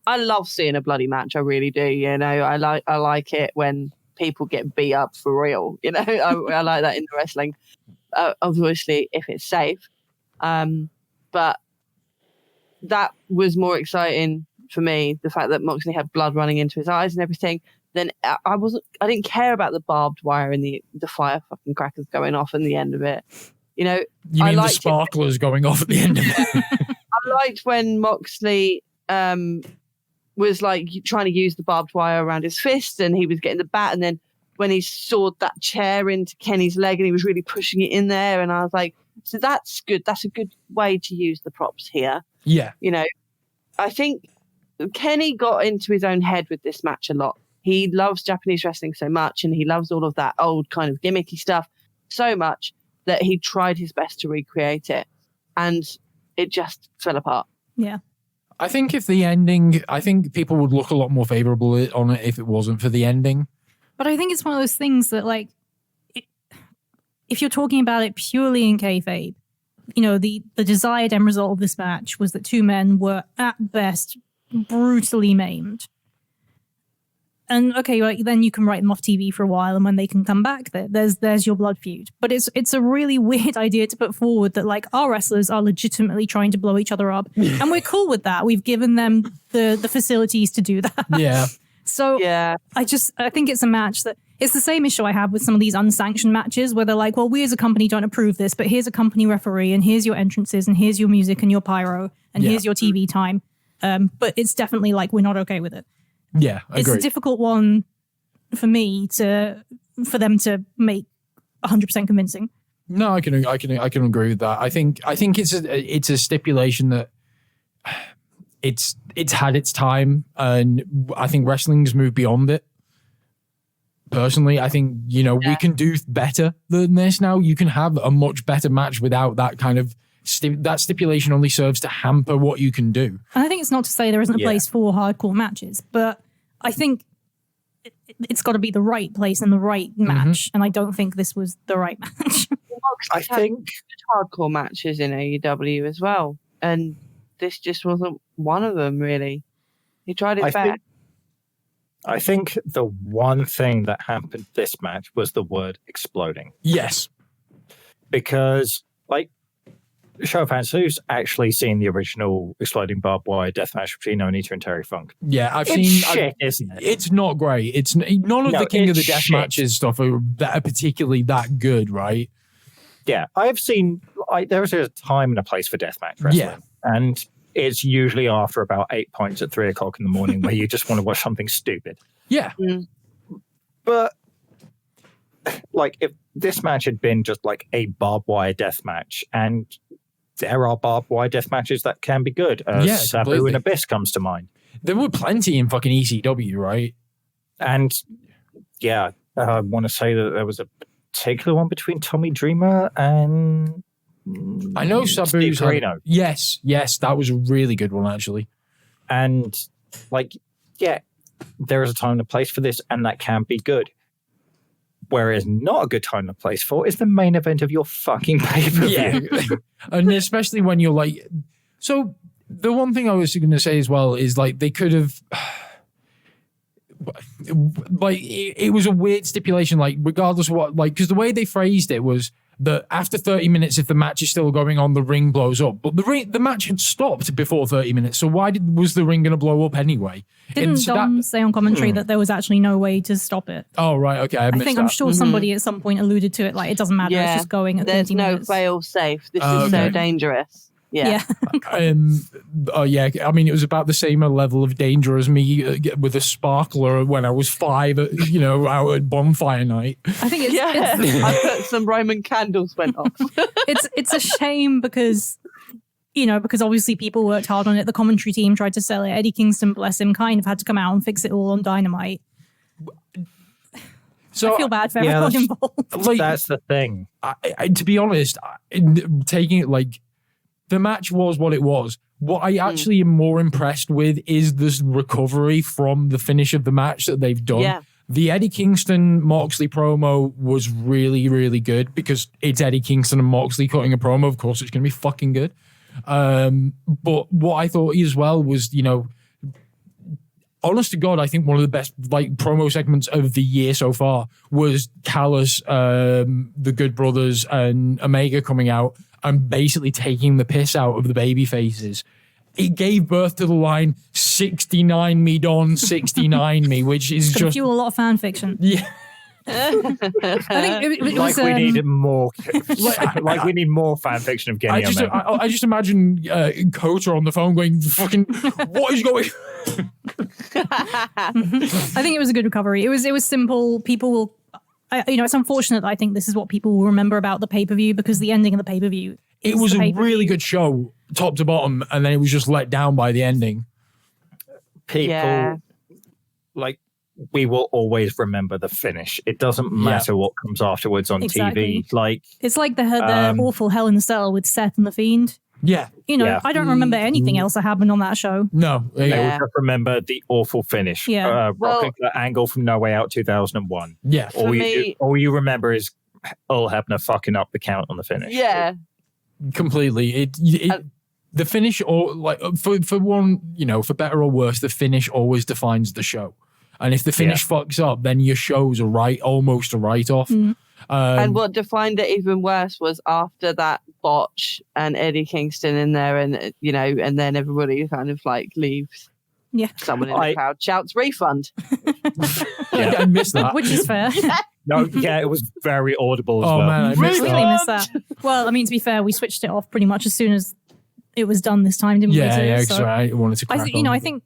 love seeing a bloody match. I really do. I like it when people get beat up for real. I like that in the wrestling. Obviously, if it's safe, but that was more exciting for me. The fact that Moxley had blood running into his eyes and everything. Then I didn't care about the barbed wire and the fire fucking crackers going off in the end of it. You mean the sparklers going off at the end of it? I liked when Moxley was like trying to use the barbed wire around his fist and he was getting the bat, and then when he sawed that chair into Kenny's leg and he was really pushing it in there, and I was like, so that's good. That's a good way to use the props here. Yeah. I think Kenny got into his own head with this match a lot. He loves Japanese wrestling so much, and he loves all of that old kind of gimmicky stuff so much that he tried his best to recreate it, and it just fell apart. Yeah. I think people would look a lot more favorable on it if it wasn't for the ending. But I think it's one of those things that, if you're talking about it purely in kayfabe, the desired end result of this match was that two men were at best brutally maimed. And okay, then you can write them off TV for a while, and when they can come back, there's your blood feud. But it's a really weird idea to put forward that our wrestlers are legitimately trying to blow each other up, and we're cool with that. We've given them the facilities to do that. Yeah. So yeah, I think it's a match that it's the same issue I have with some of these unsanctioned matches where they're like, well, we as a company don't approve this, but here's a company referee, and here's your entrances, and here's your music and your pyro, and here's your TV time. But it's definitely we're not okay with it. Yeah, I agree. It's a difficult one for me for them to make 100% convincing. No, I can agree with that. I think it's a stipulation that it's had its time, and I think wrestling's moved beyond it. Personally, I think we can do better than this now. You can have a much better match without that kind of that stipulation. Only serves to hamper what you can do. And I think it's not to say there isn't a place for hardcore matches, but I think it's got to be the right place and the right match. And I don't think this was the right match. I think hardcore matches in AEW as well, and this just wasn't one of them. Really, he tried his best. I think the one thing that happened this match was the word exploding. Yes, because show fans, who's actually seen the original exploding barbed wire deathmatch between Onita and Terry Funk? Yeah, I've seen. Shit, isn't it? It's not great. It's none of the King of the Death matches stuff are particularly that good, right? Yeah, I've seen. There is a time and a place for deathmatch wrestling, and it's usually after about 8 points at 3 o'clock in the morning where you just want to watch something stupid. Yeah, but if this match had been just a barbed wire death match, and there are barbed wire death matches that can be good. Sabu completely. and Abyss comes to mind. There were plenty in fucking ECW, right? And I want to say that there was a particular one between Tommy Dreamer and I know Sabu's Carino. Yes, that was a really good one actually. And there is a time and a place for this, and that can be good. where it is not a good time and place for is the main event of your fucking pay-per-view. Yeah. And especially when you're like... So the one thing I was going to say as well is like they could have... Like it was a weird stipulation, like regardless of what, like, because the way they phrased it was that after 30 minutes, if the match is still going on, the ring blows up. But the match had stopped before 30 minutes, so why was the ring going to blow up anyway? Didn't Dom say on commentary that there was actually no way to stop it? Oh, right, okay. I think I'm sure somebody at some point alluded to it, like it doesn't matter, it's just going at 30 minutes. There's no fail safe. This is so dangerous. Yeah. Oh yeah. I mean, it was about the same level of danger as me with a sparkler when I was 5, out at bonfire night. I think it's I put some Roman candles went off. It's a shame because obviously people worked hard on it. The commentary team tried to sell it. Eddie Kingston, bless him, kind of had to come out and fix it all on Dynamite. So I feel bad for everyone involved. Like, that's the thing. I, to be honest, taking it like. The match was what it was. What I actually am more impressed with is this recovery from the finish of the match that they've done. Yeah. The Eddie Kingston Moxley promo was really, really good because it's Eddie Kingston and Moxley cutting a promo. Of course, it's going to be fucking good. But what I thought as well was, honest to God, I think one of the best like promo segments of the year so far was Callis, the Good Brothers, and Omega coming out and basically taking the piss out of the baby faces. It gave birth to the line 69 me Don, 69 me, which is just fuel a lot of fan fiction. Yeah. I think it was, we need more, like we need more fan fiction of Kenny Omega. I just imagine Kota on the phone going, "Fucking, what is going?" I think it was a good recovery. It was simple. People will. It's unfortunate that I think this is what people will remember about the pay-per-view because the ending of the pay-per-view. It was a really good show, top to bottom, and then it was just let down by the ending. People, we will always remember the finish. It doesn't matter what comes afterwards on TV. Like it's like the awful Hell in the Cell with Seth and the Fiend. Yeah. I don't remember anything else that happened on that show. No. I just remember the awful finish. Yeah. The angle from No Way Out 2001. Yeah. All you remember is Earl Hebner fucking up the count on the finish. Yeah. Completely. The finish, or like for one, for better or worse, the finish always defines the show. And if the finish fucks up, then your show's almost a write-off. Mm. And what defined it even worse was after that botch and Eddie Kingston in there, and and then everybody kind of like leaves. Yeah, someone in the crowd shouts refund. I missed that, which is fair. No, it was very audible as well. Man, I missed that. Well, I mean, to be fair, we switched it off pretty much as soon as it was done this time, didn't we? Yeah, so I wanted to. I think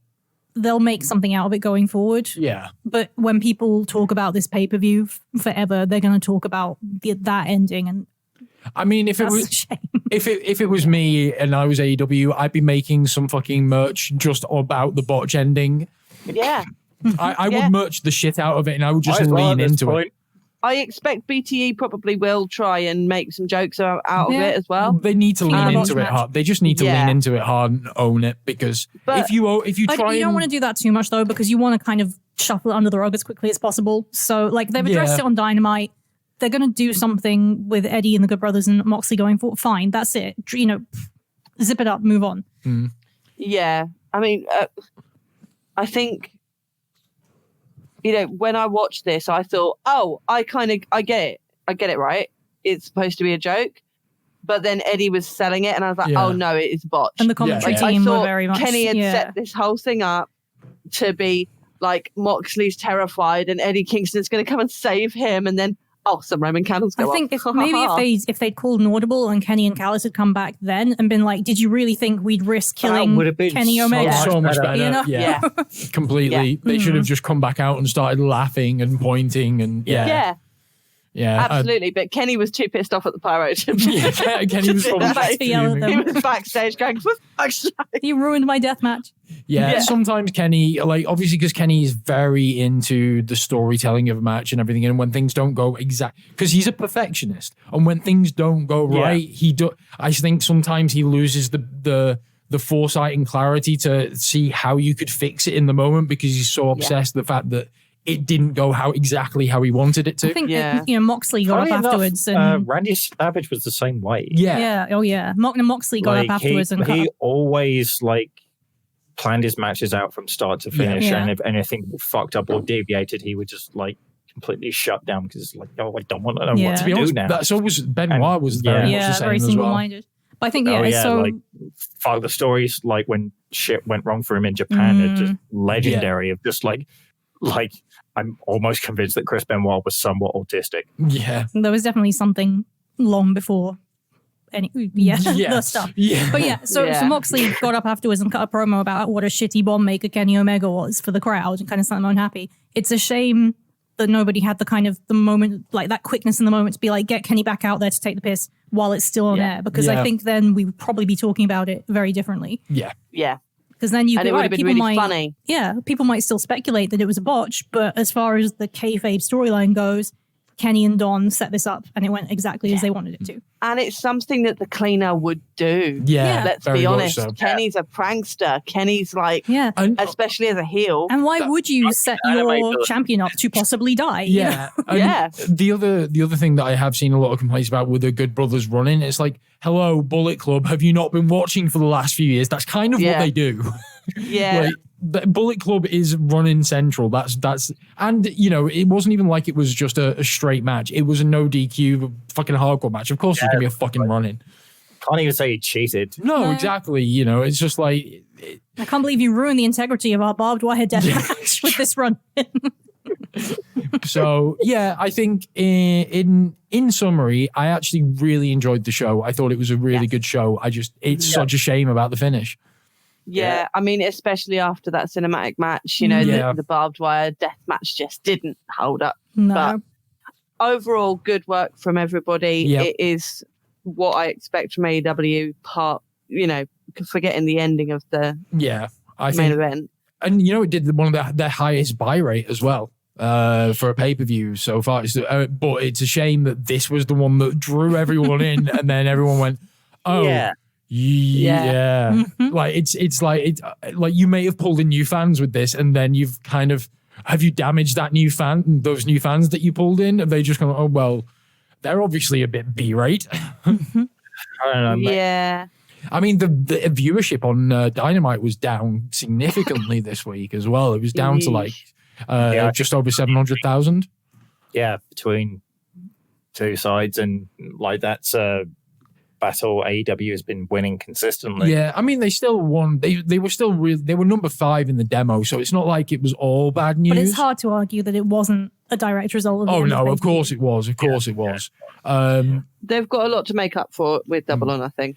they'll make something out of it going forward. Yeah. But when people talk about this pay-per-view forever, they're going to talk about that ending. And I mean, if it was me and I was AEW, I'd be making some fucking merch just about the botch ending. Yeah. I would merch the shit out of it and I would just lean into it. I expect BTE probably will try and make some jokes out of it as well. They need to lean into it hard. They just need to lean into it hard and own it, because if you try, you don't want to do that too much though, because you want to kind of shuffle it under the rug as quickly as possible. So like they've addressed it on Dynamite. They're going to do something with Eddie and the Good Brothers and Moxley going forward. Fine, that's it. Zip it up, move on. Mm. Yeah, I mean, I think. When I watched this, I thought, I get it, right? It's supposed to be a joke. But then Eddie was selling it, and I was like, oh no, it is botched. And the commentary team were very much... Kenny had set this whole thing up to be like Moxley's terrified, and Eddie Kingston's going to come and save him, and then, some Roman candles go off. I think if they'd called an audible and Kenny and Callis had come back then and been like, did you really think we'd risk killing Kenny Omega? So much better. Yeah. Completely. Yeah. They should have just come back out and started laughing and pointing and Yeah, absolutely. But Kenny was too pissed off at the pyro Kenny was probably he was backstage going, you ruined my death match. Yeah, sometimes Kenny, obviously because Kenny is very into the storytelling of a match and everything, and when things don't go because he's a perfectionist, and when things don't go right, I think sometimes he loses the foresight and clarity to see how you could fix it in the moment, because he's so obsessed with the fact that it didn't go exactly how he wanted it to. I think Moxley got up afterwards. And Randy Savage was the same way. Yeah. Oh, yeah. Moxley got up afterwards. He always, planned his matches out from start to finish. Yeah. And if anything fucked up or deviated, he would just, completely shut down because it's I don't want to know what to be do honest, now. That's always Benoit was very much the same very as single-minded. well. But I think, fuck the stories, when shit went wrong for him in Japan, are just legendary of just I'm almost convinced that Chris Benoit was somewhat autistic. Yeah. there was definitely something long before the stuff. Yeah. But so Moxley got up afterwards and cut a promo about what a shitty bomb maker Kenny Omega was for the crowd and kind of sent them unhappy. It's a shame that nobody had the moment, that quickness in the moment to be get Kenny back out there to take the piss while it's still on air. Because I think then we would probably be talking about it very differently. Yeah. Yeah. Because then it would have been really funny. Yeah, people might still speculate that it was a botch, but as far as the kayfabe storyline goes, Kenny and Don set this up and it went exactly as they wanted it to. And it's something that the cleaner would do. Yeah. Let's be honest. So. Kenny's a prankster. Kenny's especially as a heel. And why would you set your champion up to possibly die? Yeah. The other thing that I have seen a lot of complaints about with the Good Brothers running, it's hello, Bullet Club, have you not been watching for the last few years? That's kind of what they do. Yeah. The Bullet Club is running central. That's and it wasn't even like it was just a straight match. It was a no DQ fucking hardcore match. Of course, it's gonna be a fucking running. Can't even say he cheated. No, exactly. It's just I can't believe you ruined the integrity of our barbed wire death match with this run. So I think in summary, I actually really enjoyed the show. I thought it was a really good show. It's such a shame about the finish. Yeah, I mean, especially after that cinematic match, the barbed wire death match just didn't hold up. No. But overall, good work from everybody. Yep. It is what I expect from AEW, forgetting the ending of the main event. And, it did one of their highest buy rate as well for a pay-per-view so far. But it's a shame that this was the one that drew everyone in and then everyone went, oh, yeah. Mm-hmm. It's you may have pulled in new fans with this, and then you've have you damaged those new fans that you pulled in? Have they just gone, oh well, they're obviously a bit B-rate. I don't know. Yeah. I mean, the viewership on Dynamite was down significantly this week as well. It was down to just over 700,000. Yeah, between two sides, and that's battle AEW has been winning consistently. Yeah, I mean, they still won. They were still they were number 5 in the demo, so it's not like it was all bad news. But it's hard to argue that it wasn't a direct result of of course it was. Of course it was. They've got a lot to make up for with Double or Nothing.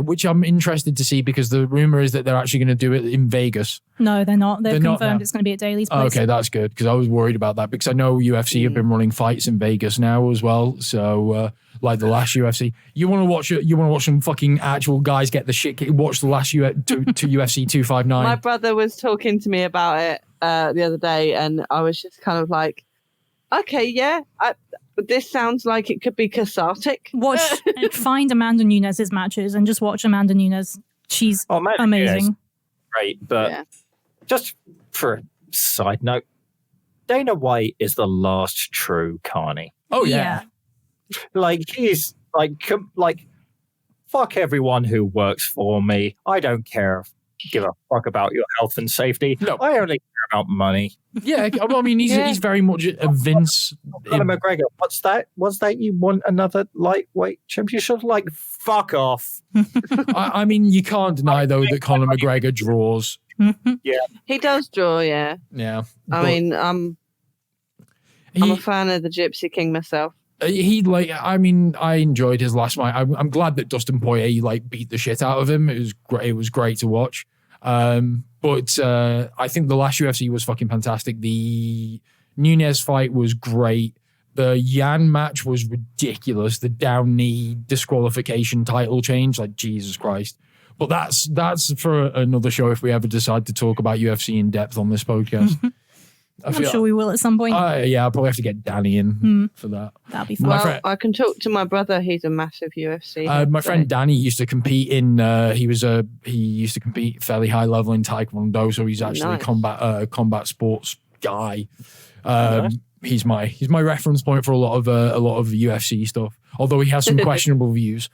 Which I'm interested to see because the rumor is that they're actually going to do it in Vegas. No, they're not. They've confirmed it's going to be at Daly's place. Okay, that's good because I was worried about that because I know UFC have been running fights in Vegas now as well. So, the last UFC, you want to watch some fucking actual guys get the shit kicked. Watch the last to UFC 259. My brother was talking to me about it the other day, and I was just kind of like, okay, yeah. This sounds like it could be cathartic. Find Amanda Nunes' matches and just watch Amanda Nunes. She's amazing. Great, but just for a side note, Dana White is the last true Carney. Oh yeah. He's fuck everyone who works for me. I don't give a fuck about your health and safety. No, I only care about money. Yeah, I mean, he's very much a Vince. Conor McGregor, what's that? Was that you want another lightweight championship? Fuck off. I mean, you can't deny though that Conor McGregor draws. Yeah, he does draw. Yeah, yeah. I mean, I'm a fan of the Gypsy King myself. I enjoyed his last fight. I'm glad that Dustin Poirier beat the shit out of him. It was great. It was great to watch. But I think the last UFC was fucking fantastic. The Nunes fight was great. The Yan match was ridiculous. The down knee disqualification title change, Jesus Christ. But that's for another show if we ever decide to talk about UFC in depth on this podcast. I'm sure we will at some point. I'll probably have to get Danny in for that. That'd be fun. I can talk to my brother. He's a massive UFC. My friend Danny used to compete in. He used to compete fairly high level in Taekwondo, so he's actually combat sports guy. He's my reference point for a lot of UFC stuff. Although he has some questionable views.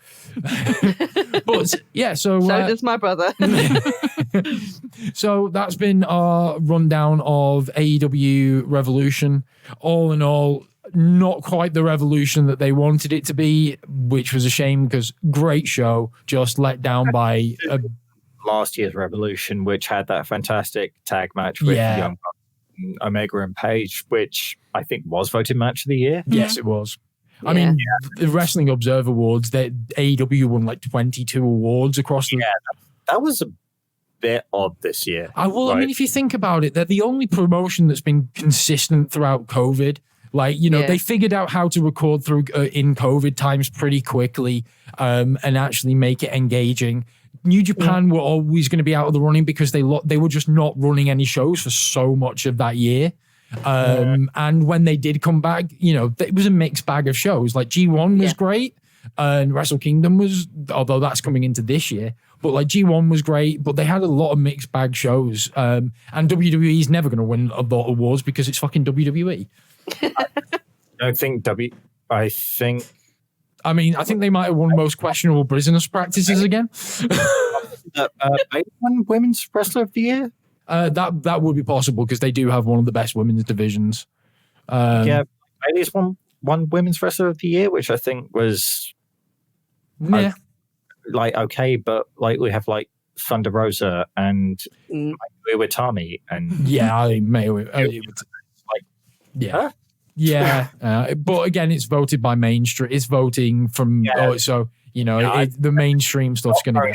But yeah, so does my brother. So that's been our rundown of AEW Revolution. All in all, not quite the revolution that they wanted it to be, which was a shame because great show, just let down by last year's Revolution, which had that fantastic tag match with Young Bucks, Omega and Page, which I think was voted match of the year. Yes, it was. I mean, the Wrestling Observer Awards, that AEW won like 22 awards across the... Yeah, that was a bit odd this year. I mean, if you think about it, they're the only promotion that's been consistent throughout COVID. Like, they figured out how to record through in COVID times pretty quickly and actually make it engaging. New Japan were always going to be out of the running because they were just not running any shows for so much of that year. And when they did come back, it was a mixed bag of shows. Like G1 was great and Wrestle Kingdom was, although that's coming into this year, but like G1 was great, but they had a lot of mixed bag shows. And WWE is never going to win a lot of awards because it's fucking WWE. I think I think they might have won most questionable business practices again. Won Women's Wrestler of the Year? That would be possible because they do have one of the best women's divisions. Bailey's won Women's Wrestler of the Year, which I think was okay, but like we have like Thunder Rosa and Iwatani and but again, it's voted by mainstream. It's voting from the mainstream stuff's going to be.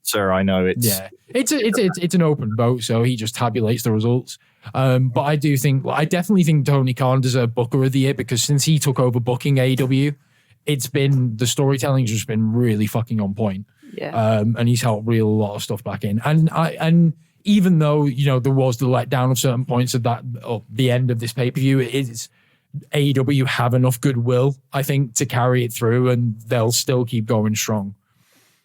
Sir, I know it's an open vote, so he just tabulates the results. But I definitely think Tony Khan deserved Booker of the Year because since he took over booking AEW, the storytelling's just been really fucking on point. And he's helped reel a lot of stuff back in. And even though there was the letdown of certain points of that the end of this pay-per-view, AEW have enough goodwill, I think, to carry it through, and they'll still keep going strong.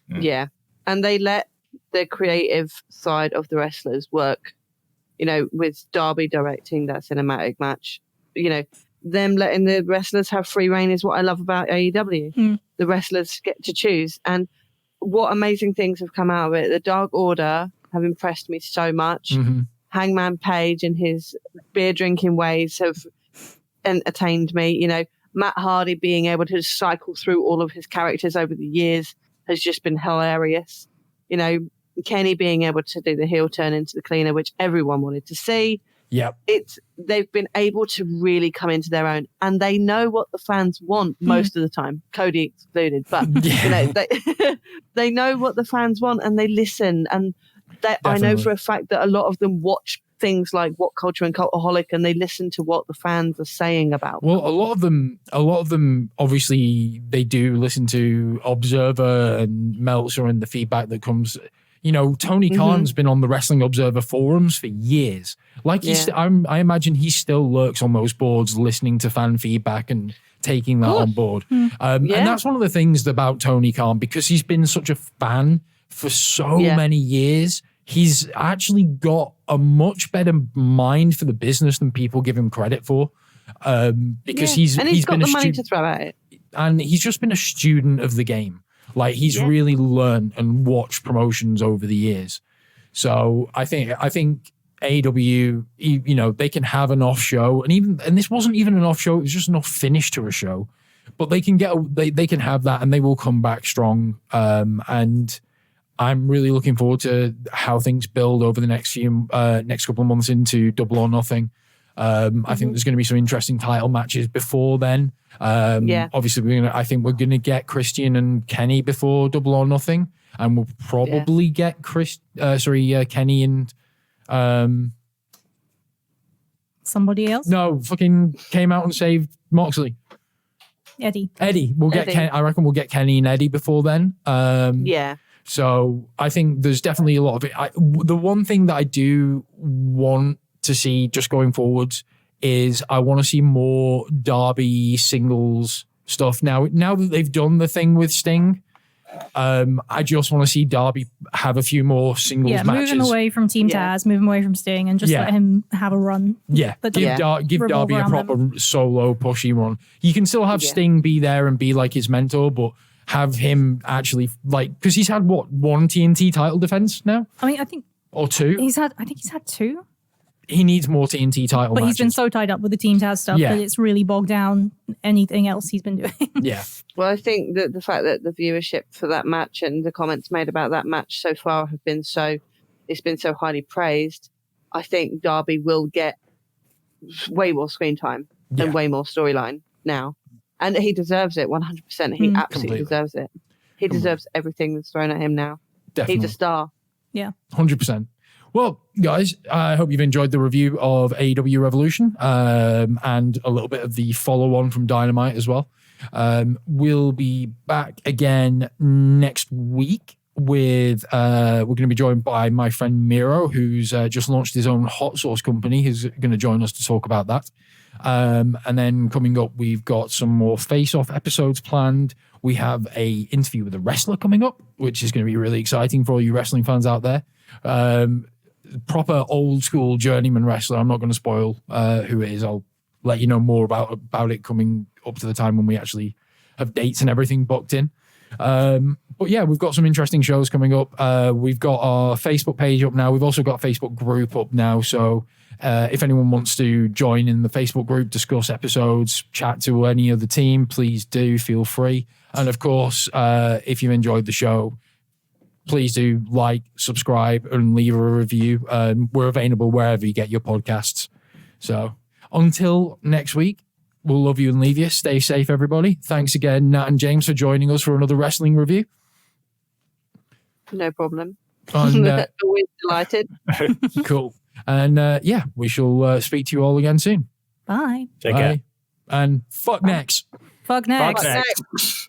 Yeah. And they let the creative side of the wrestlers work, with Darby directing that cinematic match. Them letting the wrestlers have free reign is what I love about AEW. The wrestlers get to choose. And what amazing things have come out of it. The Dark Order have impressed me so much. Hangman Page and his beer drinking ways have entertained me. Matt Hardy being able to cycle through all of his characters over the years has just been hilarious. Kenny being able to do the heel turn into the cleaner, which everyone wanted to see. They've been able to really come into their own, and they know what the fans want most of the time, Cody excluded. But they know what the fans want, and they listen. And I know for a fact that a lot of them watch things like What Culture and Cultaholic, and they listen to what the fans are saying about them. Well, a lot of them obviously they do listen to Observer and Meltzer and the feedback that comes. Tony Khan's been on the Wrestling Observer forums for years. Like I imagine he still lurks on those boards listening to fan feedback and taking that on board. And that's one of the things about Tony Khan, because he's been such a fan for so many years. He's actually got a much better mind for the business than people give him credit for. Because he's got been the money to throw at it. And he's just been a student of the game. Like he's really learned and watched promotions over the years. So I think AEW, they can have an off show, and this wasn't even an off show; it was just an off finish to a show. But they can they can have that, and they will come back strong. And I'm really looking forward to how things build over the next couple of months into Double or Nothing. I think there's going to be some interesting title matches before then. Obviously, I think we're going to get Christian and Kenny before Double or Nothing, and we'll probably get Kenny and somebody else. No, fucking came out and saved Moxley. Eddie. We'll get Kenny. I reckon we'll get Kenny and Eddie before then. So I think there's definitely a lot of it. The one thing that I do want to see just going forwards is I want to see more Darby singles stuff. Now that they've done the thing with Sting, I just want to see Darby have a few more singles matches. Moving away from Team Taz, moving away from Sting, and just let him have a run. Yeah, give Darby a proper solo pushy run. You can still have Sting be there and be like his mentor, but have him actually because he's had one TNT title defense now. I mean, I think or two. I think he's had two. He needs more TNT title but matches. He's been so tied up with the Team Taz stuff that it's really bogged down anything else he's been doing. Yeah. Well, I think that the fact that the viewership for that match and the comments made about that match so far have been it's been so highly praised. I think Darby will get way more screen time and way more storyline now. And he deserves it 100%. He absolutely deserves it. He deserves everything that's thrown at him now. Definitely. He's a star. Yeah. 100%. Well, guys, I hope you've enjoyed the review of AEW Revolution and a little bit of the follow-on from Dynamite as well. We'll be back again next week with we're going to be joined by my friend Miro, who's just launched his own hot sauce company. He's going to join us to talk about that. And then coming up, we've got some more face-off episodes planned. We have a interview with a wrestler coming up, which is going to be really exciting for all you wrestling fans out there. Proper old school journeyman wrestler. I'm not going to spoil who it is. I'll let you know more about it coming up to the time when we actually have dates and everything booked in. But yeah, we've got some interesting shows coming up. We've got our Facebook page up now. We've also got a Facebook group up now. So if anyone wants to join in the Facebook group, discuss episodes, chat to any of the team, please do feel free. And of course, if you've enjoyed the show, please do like, subscribe, and leave a review. We're available wherever you get your podcasts. So until next week, we'll love you and leave you. Stay safe, everybody. Thanks again, Nat and James, for joining us for another wrestling review. No problem. And, always delighted. Cool. And we shall speak to you all again soon. Bye. Take care. And fuck next. Fuck next. Fuck next.